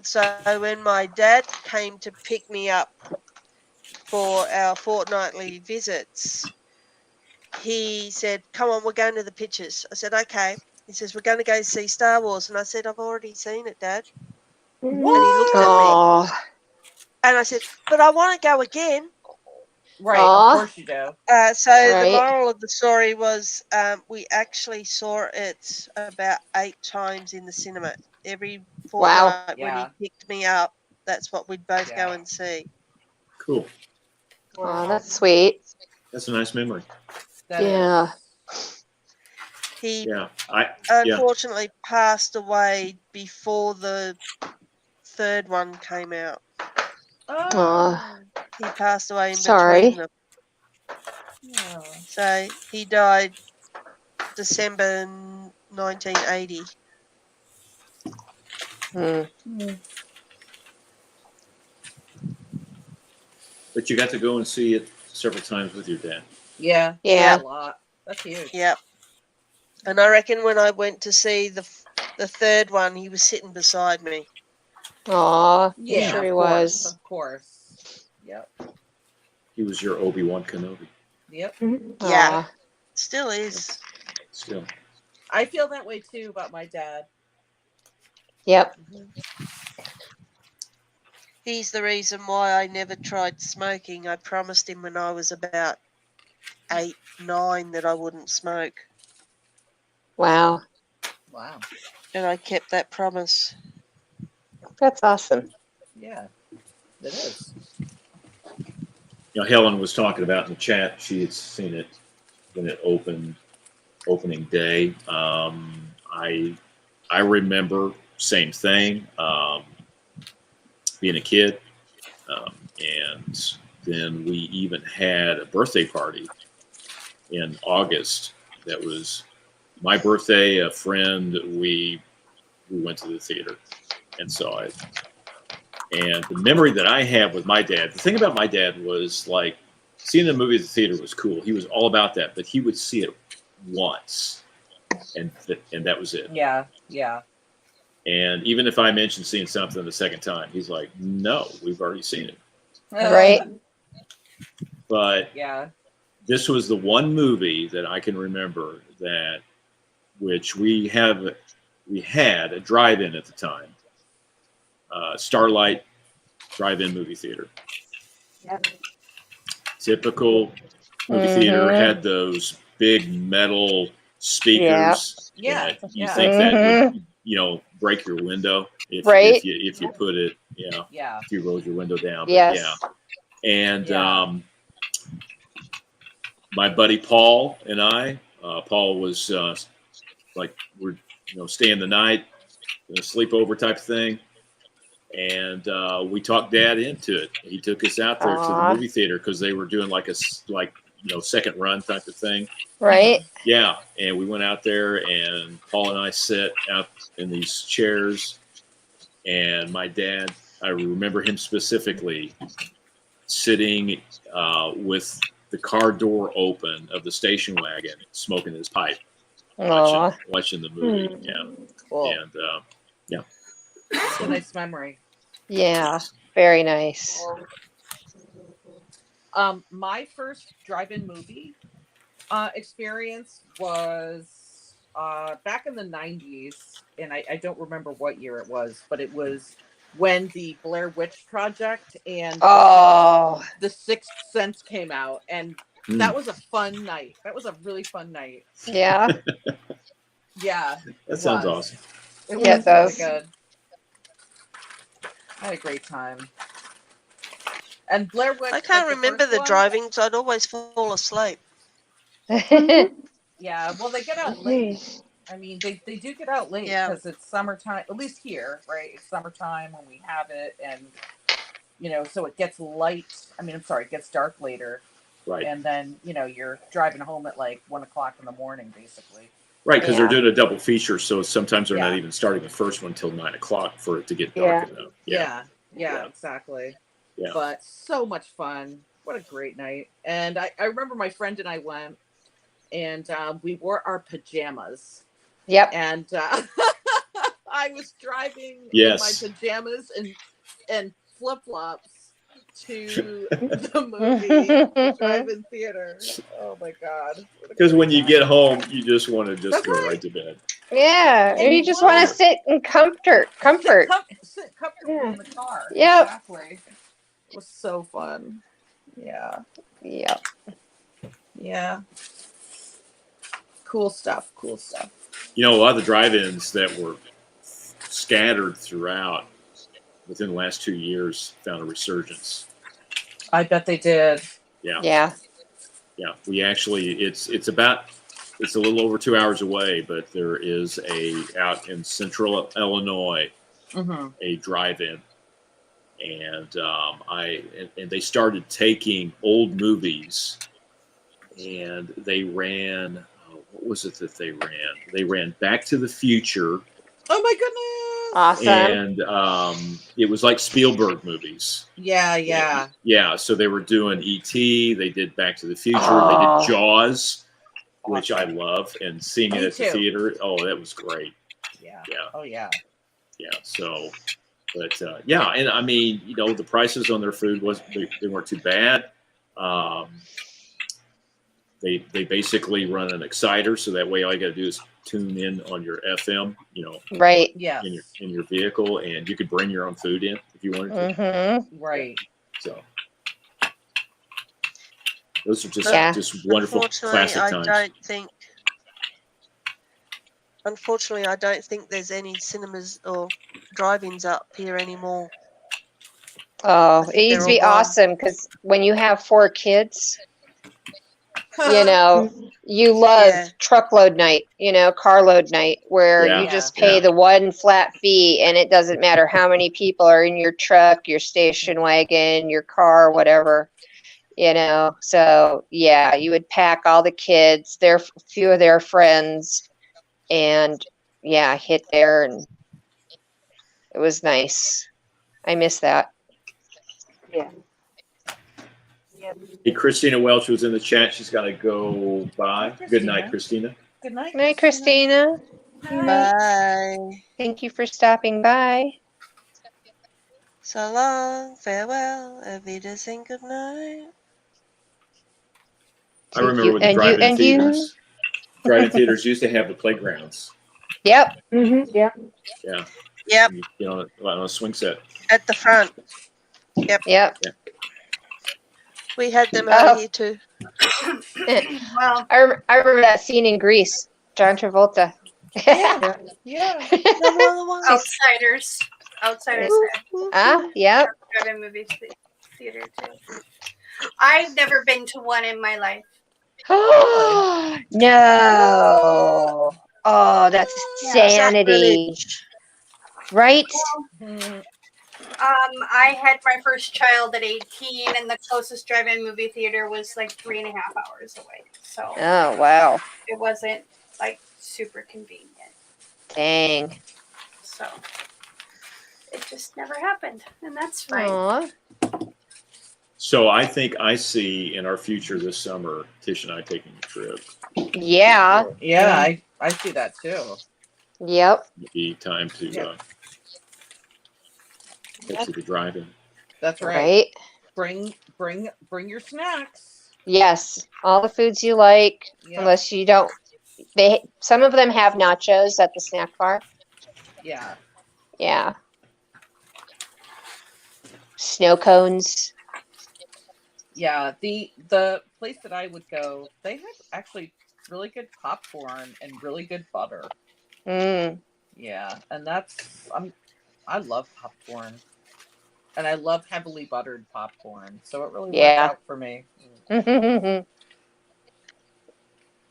So when my dad came to pick me up for our fortnightly visits, he said, "Come on, we're going to the pictures." I said, "Okay." He says, "We're going to go see Star Wars." And I said, "I've already seen it, Dad." And he looked at me Oh, and I said, "But I want to go again." Right, Aw. of course you do. So the Right. moral of the story was we actually saw it about 8 times in the cinema. Every Wow. fortnight when he Yeah. picked me up, that's what we'd both Yeah. go and see. Cool. Oh, that's sweet. That's a nice memory. That Yeah. is. He Yeah. unfortunately passed away before the third one came out. Aw. He passed away in Sorry. between them. Yeah. So he died December 1980. Hmm. But you got to go and see it several times with your dad. Yeah. Yeah. A lot. That's huge. Yep. And I reckon when I went to see the third one, he was sitting beside me. Aw. Yeah. Sure he of course. was. Of course. Yep. He was your Obi-Wan Kenobi. Yep. Yeah, Aw. still is. Still. I feel that way too about my dad. Yep. He's the reason why I never tried smoking. I promised him when I was about 8, 9 that I wouldn't smoke. Wow. Wow. And I kept that promise. That's awesome. Yeah. It is. You know, Helen was talking about in the chat. She had seen it when it opened, opening day. I remember same thing. Being a kid, and then we even had a birthday party in August. That was my birthday. A friend, we went to the theater and saw it. And the memory that I have with my dad, the thing about my dad was like seeing the movie at the theater was cool. He was all about that, but he would see it once, and that was it. Yeah. Yeah. And even if I mentioned seeing something the second time, he's like, "No, we've already seen it." Right. But Yeah. this was the one movie that I can remember that, which we had a drive-in at the time, Starlight Drive-In movie theater. Yep. Typical movie theater, had those big metal speakers. Yeah. That you Yeah. think that would, break your window Right. if you put it, Yeah. if you rolled your window down. But Yes. And Yeah. my buddy Paul and I, Paul was like, we're staying the night, sleepover type of thing, and we talked Dad into it. He took us out there to the Aw. movie theater because they were doing like second run type of thing. Right. Yeah, and we went out there, and Paul and I sat out in these chairs, and my dad, I remember him specifically sitting with the car door open of the station wagon, smoking his pipe, Aw. watching the movie. Yeah, Cool. and It's a nice memory. Yeah. Very nice. My first drive-in movie experience was back in the 90s, and I don't remember what year it was, but it was when the Blair Witch Project and Oh. The Sixth Sense came out, and that was a fun night. That was a really fun night. Yeah. Yeah. that sounds awesome. It Yeah, was it does. really good. I had a great time. And Blair Witch. I can't like remember first the one- driving, so I'd always fall asleep. Yeah, well, they get out late. I mean, they do get out late Yeah. because it's summertime, at least here, right? It's summertime when we have it, and so it gets light. I mean, I'm sorry, it gets dark later, Right, and then you're driving home at like 1 o'clock in the morning, basically. right, because Yeah. they're doing a double feature, so sometimes they're not Yeah. even starting the first one till 9 o'clock for it to get dark enough. Yeah, Yeah. exactly. Yeah. But so much fun. what a great night. And I remember my friend and I went, and we wore our pajamas. Yep. And I was driving Yes. in my pajamas and flip-flops to the movie, the drive-in theater. Oh my God. Because when you get home, you just want to just That's go right. right to bed. Yeah, And you you just want want- to sit in comfort. Sit comfortably in the car. Yep. Exactly. It was so fun. Yeah. Yep. Yeah. Cool stuff. You know, a lot of the drive-ins that were scattered throughout within the last 2 years found a resurgence. I bet they did. Yeah. We actually, it's a little over 2 hours away, but there is out in central Illinois, Mm-hmm. a drive-in, and and they started taking old movies, and they ran. What was it that they ran? They ran Back to the Future. Oh my goodness! Awesome. And it was like Spielberg movies. Yeah. Yeah, so they were doing E.T., they did Back to the Future, they Oh. did Jaws, which I love, and seeing it Me at the too. theater, oh, that was great. Yeah. Yeah, Oh yeah. yeah, so, but, yeah, and I mean, you know, the prices on their food, they weren't too bad. They basically run an exciter, so that way all you got to do is tune in on your FM, you know, Right. Yes. in your vehicle, and you could bring your own food in if you wanted to. Mm-hmm. Right. So those are just Yeah. just wonderful classic times. Unfortunately, I don't think there's any cinemas or drive-ins up here anymore. Oh, think it used to they're be all gone. awesome because when you have 4 kids, you know, you love Yeah. truckload night, carload night, where Yeah. you just pay the one flat fee and it doesn't matter how many people are in your truck, your station wagon, your car, whatever, So, yeah, you would pack all the kids, a few of their friends, and yeah, hit there, and it was nice. I miss that. Yeah. Hey, Christina Welch was in the chat. She's got to go bye. Hi, Good night, Christina. Good night. Night, Christina. Bye. Thank you for stopping by. So long, farewell, Auf Wiedersehen, good night. I remember when the drive-in theaters used to have the playgrounds. Yep. Mm-hmm. Yeah. Yeah. Yep, You know, on a swing set. at the front. Yep. We had them Oh. over here too. Well, I remember that scene in Greece, John Travolta. Yeah. Another one. outsiders. Outsiders Yep. drive-in movie theater too. I've never been to one in my life. No. Oh, that's Yeah. sanity. Right? I had my first child at 18, and the closest drive-in movie theater was like 3.5 hours away. So Oh, wow. it wasn't like super convenient. Dang. So it just never happened, and that's fine. Aw. So I think I see in our future this summer, Tish and I taking a trip. Yeah. Yeah, I see that too. Yep. Maybe time to Yeah. get to the drive-in. That's right. Right? Bring your snacks. Yes. All the foods you like, Yeah. unless you don't. Some of them have nachos at the snack bar. Yeah. Yeah. Snow cones. Yeah. The place that I would go, they have actually really good popcorn and really good butter. Mm. Yeah, and I love popcorn, and I love heavily buttered popcorn, so it really worked out for me.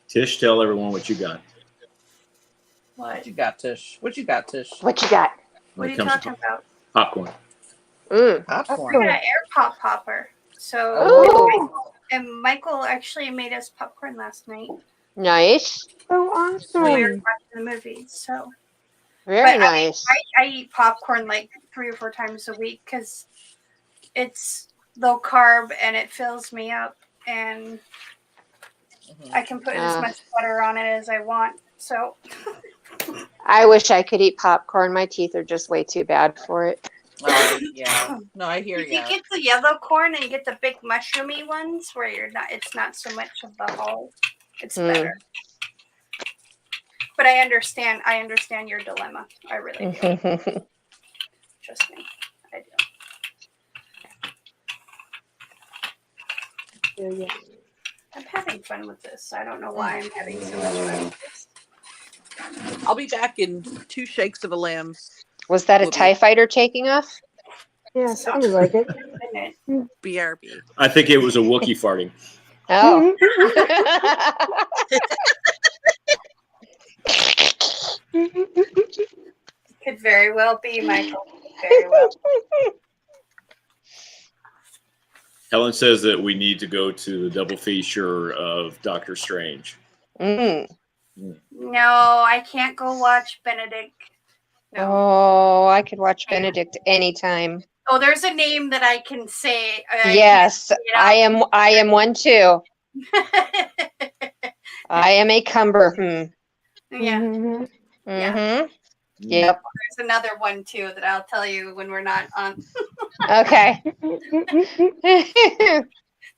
Tish, tell everyone what you got. What you got, Tish? What you got, Tish? What you got? What When are it you comes to talking about? popcorn. Mm. I Popcorn. got an air pop popper. So Ooh. and Michael actually made us popcorn last night Nice. Oh, when we were awesome. watching the movie. So Very But nice. I eat popcorn like 3 or 4 times a week because it's low carb, and it fills me up, and I can put as much butter on it as I want. So I wish I could eat popcorn. My teeth are just way too bad for it. Yeah. No, I hear if you you. get the yellow corn and you get the big mushroomy ones where it's not so much of the hull, it's better. But I understand your dilemma. I really do. Trust me, I do. Yeah. I'm having fun with this. I don't know why I'm having so much fun with this. I'll be back in 2 shakes of a lamb. Was that a TIE fighter taking off? Yeah, sounded like it. BRB. I think it was a Wookiee farting. Oh. Could very well be, Michael. Very well. Helen says that we need to go to the double feature of Doctor Strange. No, I can't go watch Benedict. No. Oh, I could watch Benedict anytime. Oh, there's a name that I can say. Yes, I am one too. I am a cumber. Yeah. Mm-hmm. Yeah. Yep. There's another one too that I'll tell you when we're not on. Okay.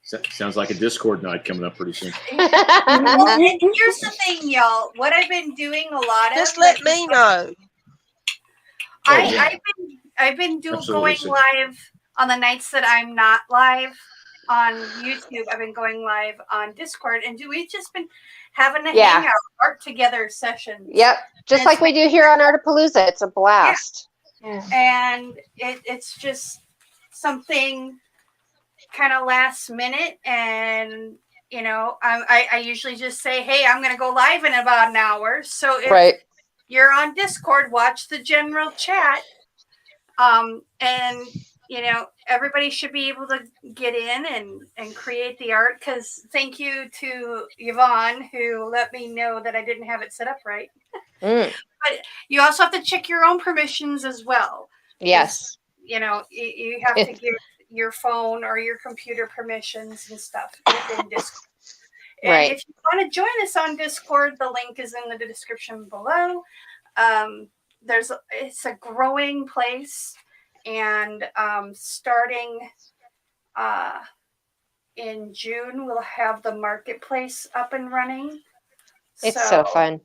Sounds like a Discord night coming up pretty soon. Well, and here's the thing, y'all. What I've been doing a lot of. Just let me know. I've been going live on the nights that I'm not live on YouTube. I've been going live on Discord, and we've just been having a hangout, art together sessions. Yep, just like we do here on Artapalooza. It's a blast. Yeah. And it's just something kind of last minute, and I usually just say, hey, I'm going to go live in about an hour. So if you're on Discord, watch the general chat. And everybody should be able to get in and create the art, because thank you to Yvonne who let me know that I didn't have it set up right. But you also have to check your own permissions as well. Yes. You have to give your phone or your computer permissions and stuff within Discord. And if you want to join us on Discord, the link is in the description below. It's a growing place, and starting in June, we'll have the marketplace up and running. It's so fun.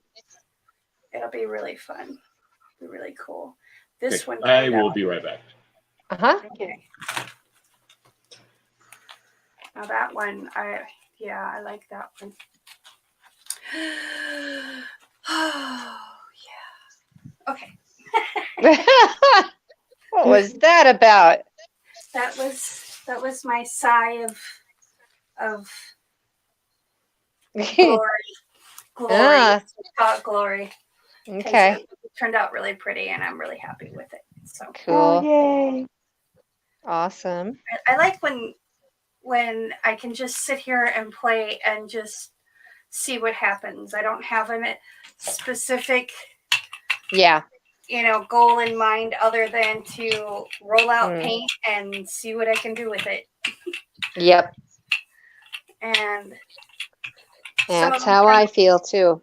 It'll be really fun. It'll be really cool. This one. I will be right back. Okay. Now that one, I like that one. Oh yeah. Okay. What was that about? That was my sigh of glory. Glory. Glory. Okay. It turned out really pretty, and I'm really happy with it. So cool. Yay. Awesome. I like when I can just sit here and play and just see what happens. I don't have a specific goal in mind other than to roll out paint and see what I can do with it. Yep. And that's how I feel too.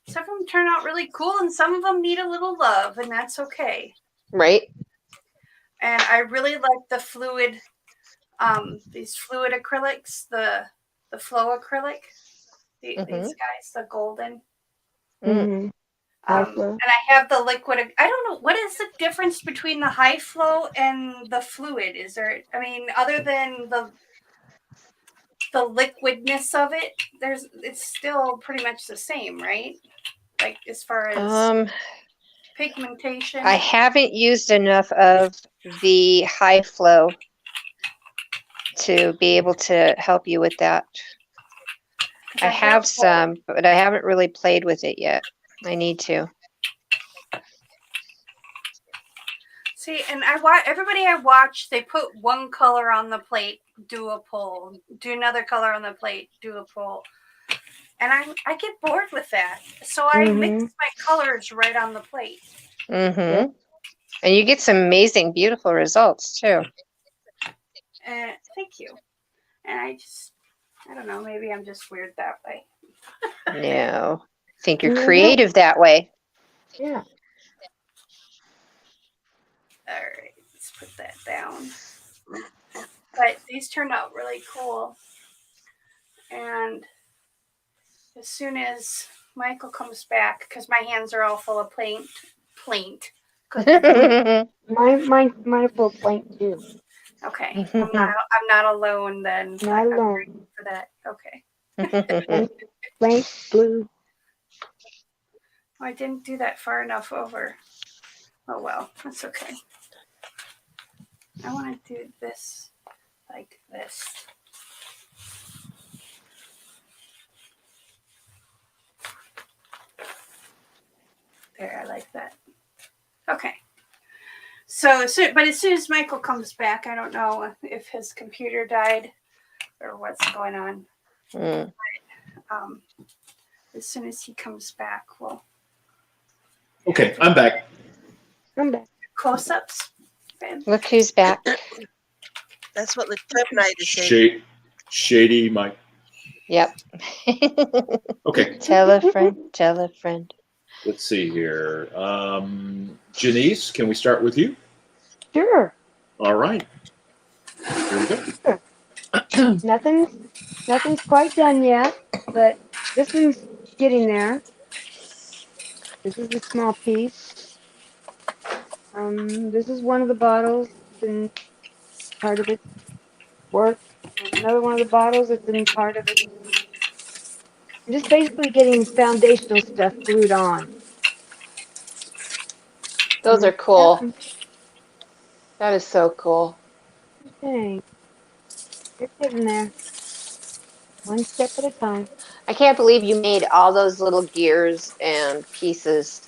Some of them turn out really cool, and some of them need a little love, and that's okay. Right. And I really like the fluid, these fluid acrylics, the flow acrylic, these guys, the golden. Mm-hmm. And I have the liquid. I don't know, what is the difference between the high flow and the fluid? Is there, other than the liquidness of it, it's still pretty much the same, right? Like as far as pigmentation. I haven't used enough of the high flow to be able to help you with that. I have some, but I haven't really played with it yet. I need to. See, and everybody I watch, they put one color on the plate, do a pull, do another color on the plate, do a pull. And I get bored with that. So I mix my colors right on the plate. And you get some amazing, beautiful results too. And thank you. And I don't know, maybe I'm just weird that way. No, I think you're Yeah. creative that way. Yeah. All right, let's put that down. But these turned out really cool. And as soon as Michael comes back, because my hands are all full of paint. My full plank too. Okay, I'm not alone then. Not I'm alone. grateful for that. Okay. Plank blue. Oh, I didn't do that far enough over. Oh well, that's okay. I want to do this like this. There, I like that. Okay. So, but as soon as Michael comes back, I don't know if his computer died or what's going on. Mm. As soon as he comes back, we'll Okay, I'm back. I'm back. close-ups. Look who's back. That's what the Terminator said. Shady Mike. Yep. Okay, Tell a friend. Tell a friend. let's see here. Janice, can we start with you? Sure. All right. Here we go. Nothing's quite done yet, but this one's getting there. This is a small piece. This is one of the bottles, and part of its work. Another one of the bottles that's in part of it. I'm just basically getting foundational stuff glued on. Those are cool. That is so cool. Dang. It's getting there. One step at a time. I can't believe you made all those little gears and pieces.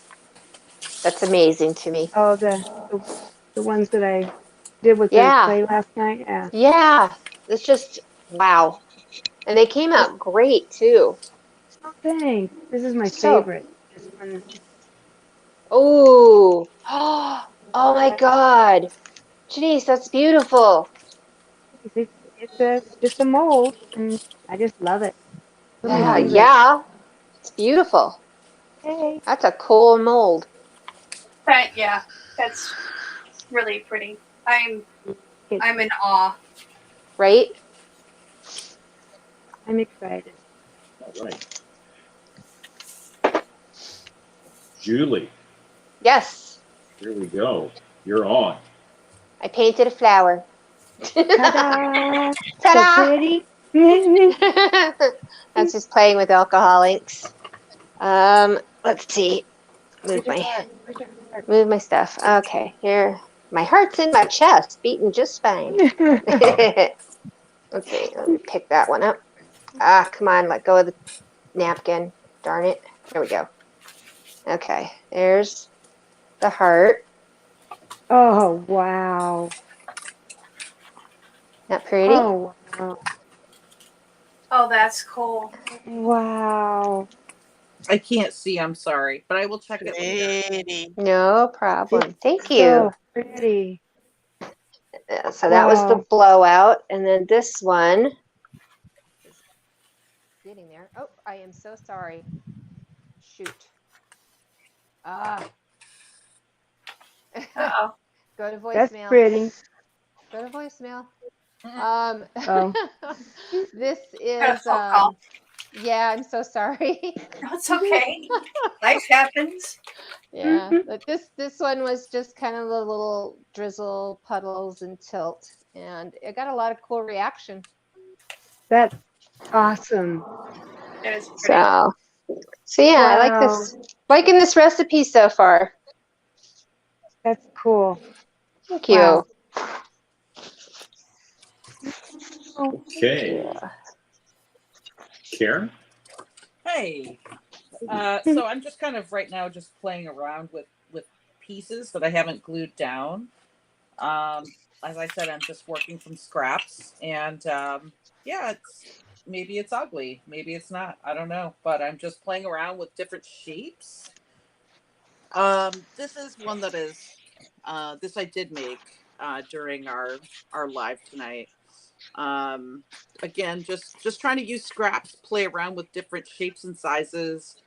That's amazing to me. Oh, the ones that I did with the Yeah. clay last night. Yeah. Yeah. It's just, wow. And they came out great too. Oh, thanks. This is my So, favorite. This one. oh, oh my God. Janice, that's beautiful. It's just a mold, and I just love it. Put my favorite. Yeah. It's beautiful. Hey. That's a cool mold. Yeah, that's really pretty. I'm in awe. Right? I'm excited. All right. Julie, Yes. here we go. You're on. I painted a flower. Ta-da! Ta-da! So pretty. That's just playing with alcoholics. Let's see. Move my stuff. Okay, here. My heart's in my chest, beating just fine. Okay, let me pick that one up. Ah, come on, let go of the napkin. Darn it. There we go. Okay, there's the heart. Oh, wow. Not pretty? Oh, wow. Oh, that's cool. Wow. I can't see. I'm sorry, but I will check it later. Pretty. No problem. Thank you. So pretty. So that was the Wow. blowout. And then this one is getting there. Oh, I am so sorry. Shoot. Uh-oh. Go to That's voicemail. pretty. Go to voicemail. Oh. This Got a is phone call. yeah, I'm so sorry. No, it's okay. Life happens. Yeah, but this one was just kind of the little drizzle puddles and tilt, and it got a lot of cool reaction. That's awesome. It is pretty. So yeah, I like this. Liking this recipe so far. That's cool. Thank you. Wow. Okay. Yeah. Karen? Hey. So I'm just kind of right now just playing around with pieces that I haven't glued down. As I said, I'm just working from scraps, and yeah, maybe it's ugly, maybe it's not. I don't know, but I'm just playing around with different shapes. This is one that is this I did make during our live tonight. Again, just trying to use scraps, play around with different shapes and sizes,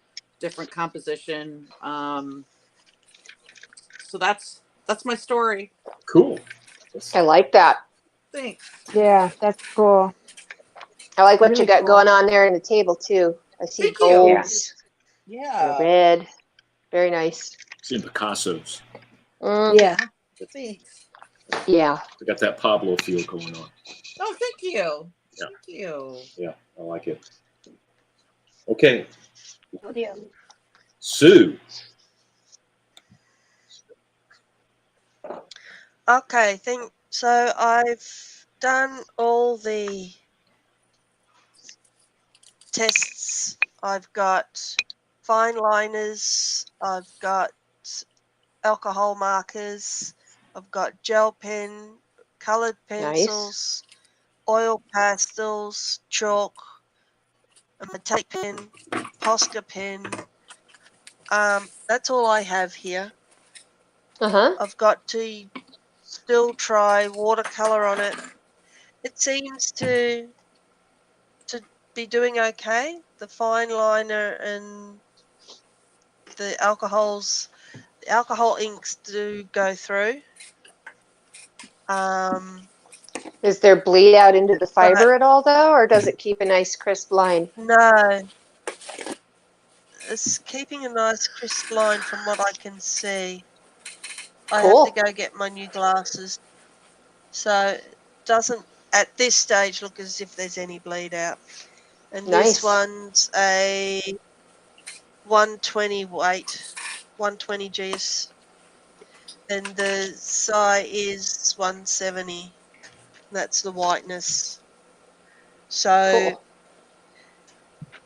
different composition. So that's my story. Cool. I like that. Thanks. Yeah, that's cool. I like what you Really got cool. going on there in the table too. I see Thank you. golds and Yeah. red. Very nice. See Picasso's. Yeah. Thanks. Yeah. We got that Pablo feel going on. Oh, thank you. Yeah. Thank you. Yeah, I like it. Okay, Oh, yeah. Sue. Okay, so I've done all the tests. I've got fine liners, I've got alcohol markers, I've got gel pen, colored pencils, oil pastels, chalk, a metallic pen, Posca pen. That's all I have here. Uh-huh. I've got to still try watercolor on it. It seems to be doing okay. The fine liner and the alcohol inks do go through. Is there bleed out into the But fiber at all though, or does it keep a nice crisp line? no, it's keeping a nice crisp line from what I can see. I have Cool. to go get my new glasses. So it doesn't at this stage look as if there's any bleed out. And Nice. this one's a 120 weight, 120 Gs. And the psi is 170. That's the whiteness. So Cool.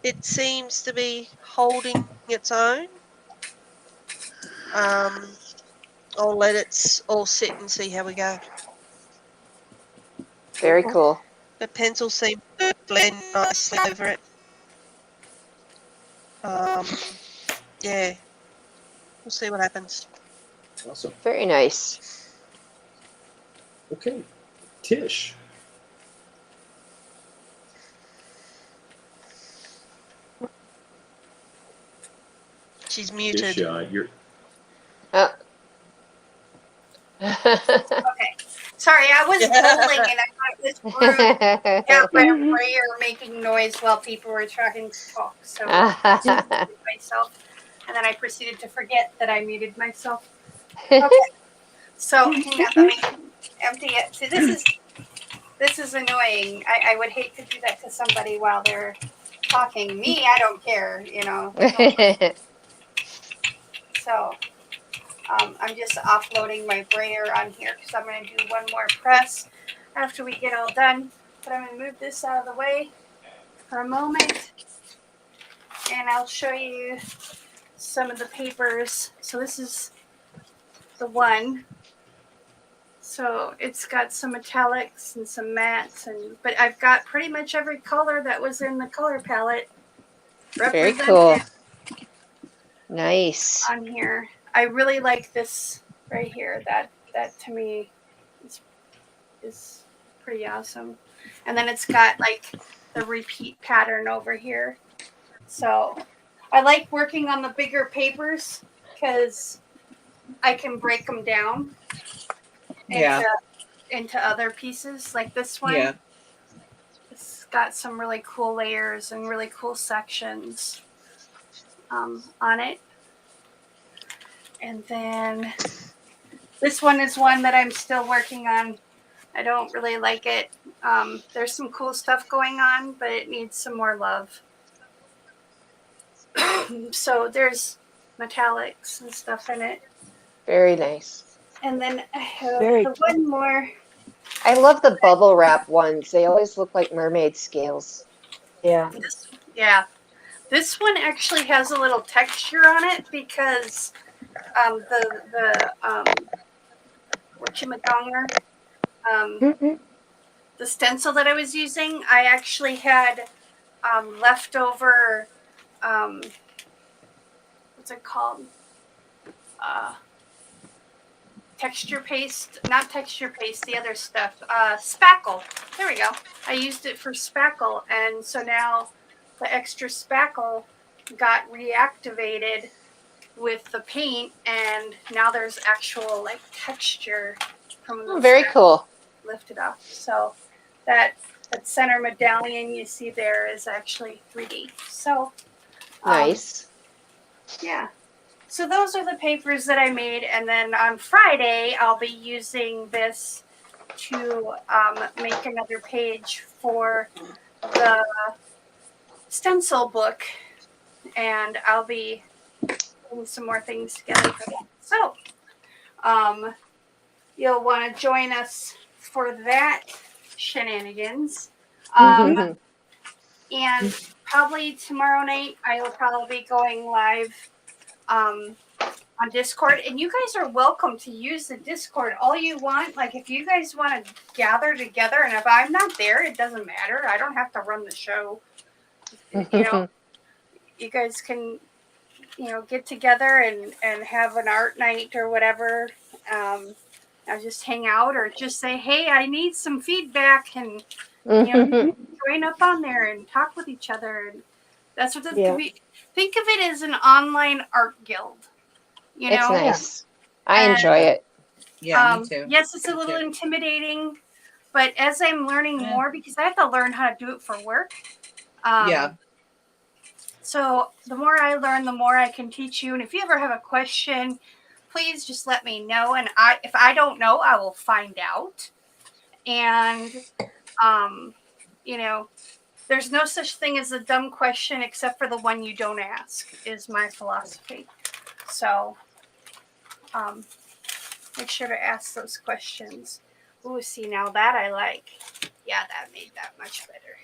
it seems to be holding its own. I'll let it all sit and see how we go. Very cool. The pencil seems to blend nicely over it. Yeah, we'll see what happens. Awesome. Very nice. Okay, Tish. She's Tish, muted. you're Oh. Okay. Sorry, I was bowling and I got this broom out by a brayer making noise while people were trying to talk. So I muted myself, and then I proceeded to forget that I muted myself. Okay. So hang on, let me empty it. See, this is annoying. I would hate to do that to somebody while they're talking. Me, I don't care, you know. So I'm just offloading my brayer on here because I'm going to do one more press after we get all done. But I'm going to move this out of the way for a moment, and I'll show you some of the papers. So this is the one. So it's got some metallics and some mattes, but I've got pretty much every color that was in the color palette Very represented cool. Nice. on here. I really like this right here. That to me is pretty awesome. And then it's got like the repeat pattern over here. So I like working on the bigger papers because I can break them down into other pieces. Like this one. Yeah. It's got some really cool layers and really cool sections on it. And then this one is one that I'm still working on. I don't really like it. There's some cool stuff going on, but it needs some more love. So there's metallics and stuff in it. Very nice. And then I have Very the one more. I love the bubble wrap ones. They always look like mermaid scales. Yeah. This one actually has a little texture on it because the the stencil that I was using, I actually had leftover what's it called? texture paste, not texture paste, the other stuff, spackle. There we go. I used it for spackle, and so now the extra spackle got reactivated with the paint, and now there's actual like texture from the Very spackle cool. lifted off. So that center medallion you see there is actually 3D. So Nice. yeah. So those are the papers that I made, and then on Friday I'll be using this to make another page for the stencil book, and I'll be putting some more things together for that. So you'll want to join us for that shenanigans. And probably tomorrow night I will probably be going live on Discord, and you guys are welcome to use the Discord all you want. Like if you guys want to gather together, and if I'm not there, it doesn't matter. I don't have to run the show. You know, you guys can, you know, get together and have an art night or whatever. I'll just hang out or just say, hey, I need some feedback, and you know, join up on there and talk with each other. And that's what this could be. Think of it as an online art guild. You know, it's nice. I enjoy it. Yeah, me too. Yes, it's a little intimidating, but as I'm learning more, because I have to learn how to do it for work. Yeah. So the more I learn, the more I can teach you. And if you ever have a question, please just let me know. And if I don't know, I will find out. And, you know, there's no such thing as a dumb question except for the one you don't ask, is my philosophy. So make sure to ask those questions. Ooh, see, now that I like. Yeah, that made that much better.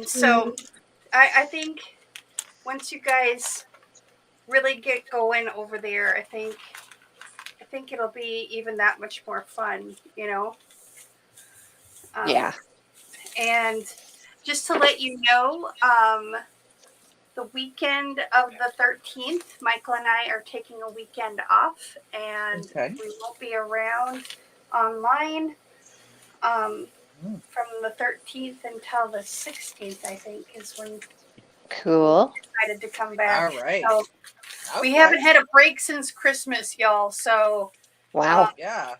So I think once you guys really get going over there, I think it'll be even that much more fun, you know? Yeah. And just to let you know, the weekend of the 13th, Michael and I are taking a weekend off, and we won't be around online from the 13th until the 16th, I think, is when cool. we decided to come back. All right. So we haven't had a break since Christmas, y'all. So wow. Yeah.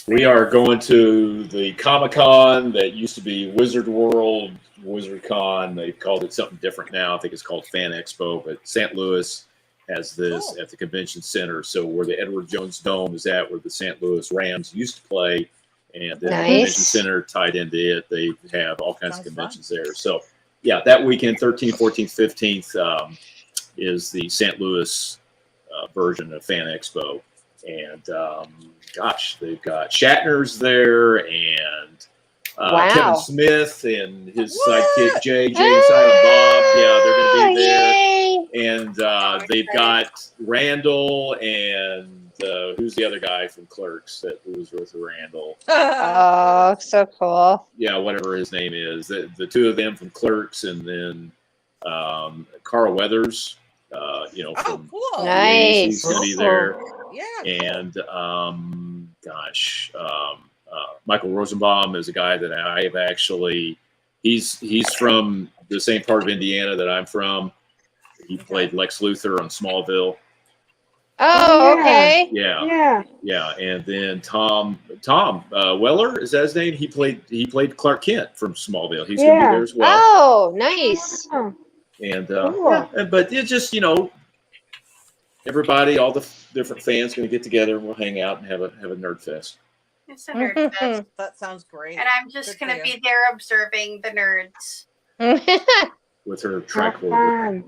We are going to the Comic-Con that used to be Wizard World, WizardCon. They've called it something different now. I think it's called Fan Expo, but St. Louis has this at the convention center. So where the Edward Jones Dome is at, where the St. Louis Rams used to play, and then the convention center tied into it. They have all kinds of conventions there. So yeah, that weekend, 13th, 14th, 15th, is the St. Louis version of Fan Expo. And gosh, they've got Shatner's there, and Kevin Smith and his sidekick Jay and Silent Bob. Yeah, they're going to be there. Yay. And they've got Randall and who's the other guy from Clerks that was with Randall? Oh, so cool. Yeah, whatever his name is. The two of them from Clerks, and then Carl Weathers. You know, from nice. He's going to be there. Yeah. And Michael Rosenbaum is a guy that I have actually. He's from the same part of Indiana that I'm from. He played Lex Luthor on Smallville. Oh, okay. Yeah. And then Tom Weller, is that his name? He played Clark Kent from Smallville. He's going to be there as well. Oh, nice. And but it's just, you know, everybody, all the different fans going to get together, and we'll hang out and have a nerd fest. It's a nerd fest. That sounds great. And I'm just going to be there observing the nerds. With her tricorder.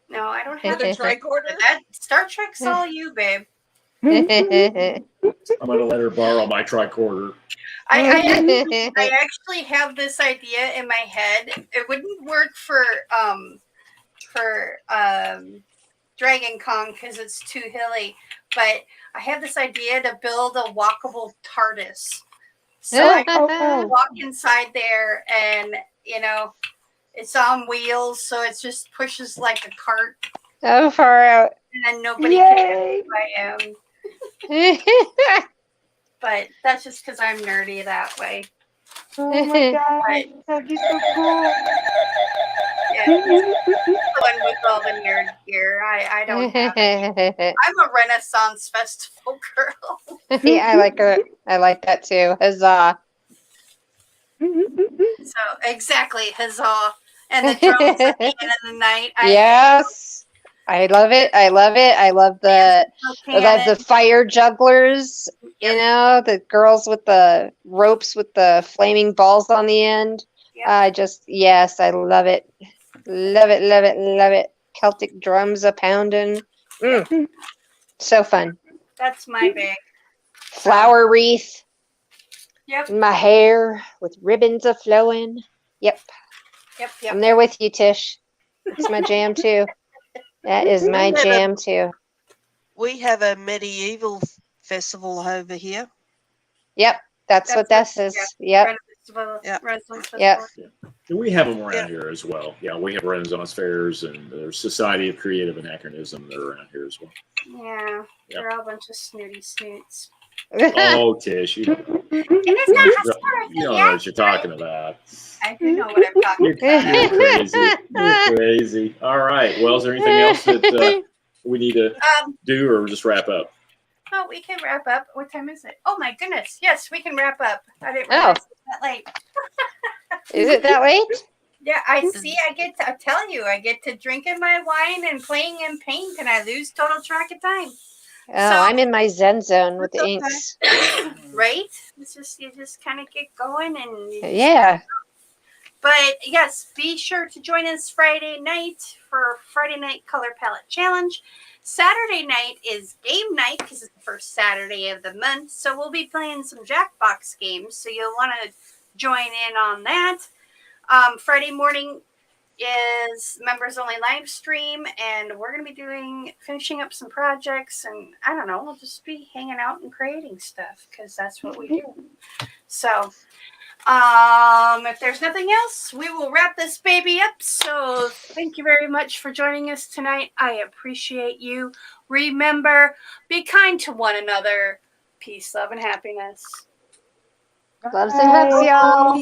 No, I don't have a tricorder. That Star Trek's all you, babe. I'm going to let her borrow my tricorder. I actually have this idea in my head. It wouldn't work for Dragon Con because it's too hilly, but I have this idea to build a walkable TARDIS. So I can walk inside there, and you know, it's on wheels, so it just pushes like a cart, Oh, far out. And then nobody can Yay! know who I am. But that's just because I'm nerdy that way. Oh my god, that'd be so cool. Yeah, he's the one with all the nerd gear. I don't have it. I'm a Renaissance festival girl. Yeah, I like that too. Huzzah. So exactly, huzzah. And the drums at the end of the night. Yes. I love it. I love it. I love the fire jugglers, you know, the girls with the ropes with the flaming balls on the end. Yep. Yes, I love it. Love it, love it, love it. Celtic drums a pounding. So fun. That's my big. Flower wreath. Yep. In my hair with ribbons a flowing. Yep. I'm there with you, Tish. It's my jam too. That is my jam too. We have a medieval festival over here. Yep, that's what this is. Yep. Yep. And we have them around here as well. Yeah, we have Renaissance fairs and there's Society of Creative Anachronism that are around here as well. Yeah, they're all a bunch of snooty snoots. Oh, Tish, you don't know. You don't know what you're talking about. I do know what I'm talking about. You're crazy. You're crazy. All right. Well, is there anything else that we need to do or just wrap up? Oh, we can wrap up. What time is it? Oh my goodness. Yes, we can wrap up. I didn't realize it's that late. Is it that late? Yeah, I see. I tell you, I get to drinking my wine and playing in paint, and I lose total track of time. Oh, I'm in my Zen zone with the inks. Right? It's just you just kind of get going and yeah. But yes, be sure to join us Friday night for Friday Night Color Palette Challenge. Saturday night is game night because it's the first Saturday of the month. So we'll be playing some Jackbox games. So you'll want to join in on that. Friday morning is members only live stream, and we're going to be finishing up some projects, and I don't know, we'll just be hanging out and creating stuff because that's what we do. So if there's nothing else, we will wrap this baby up. So thank you very much for joining us tonight. I appreciate you. Remember, be kind to one another. Peace, love, and happiness. Loves and hugs, y'all.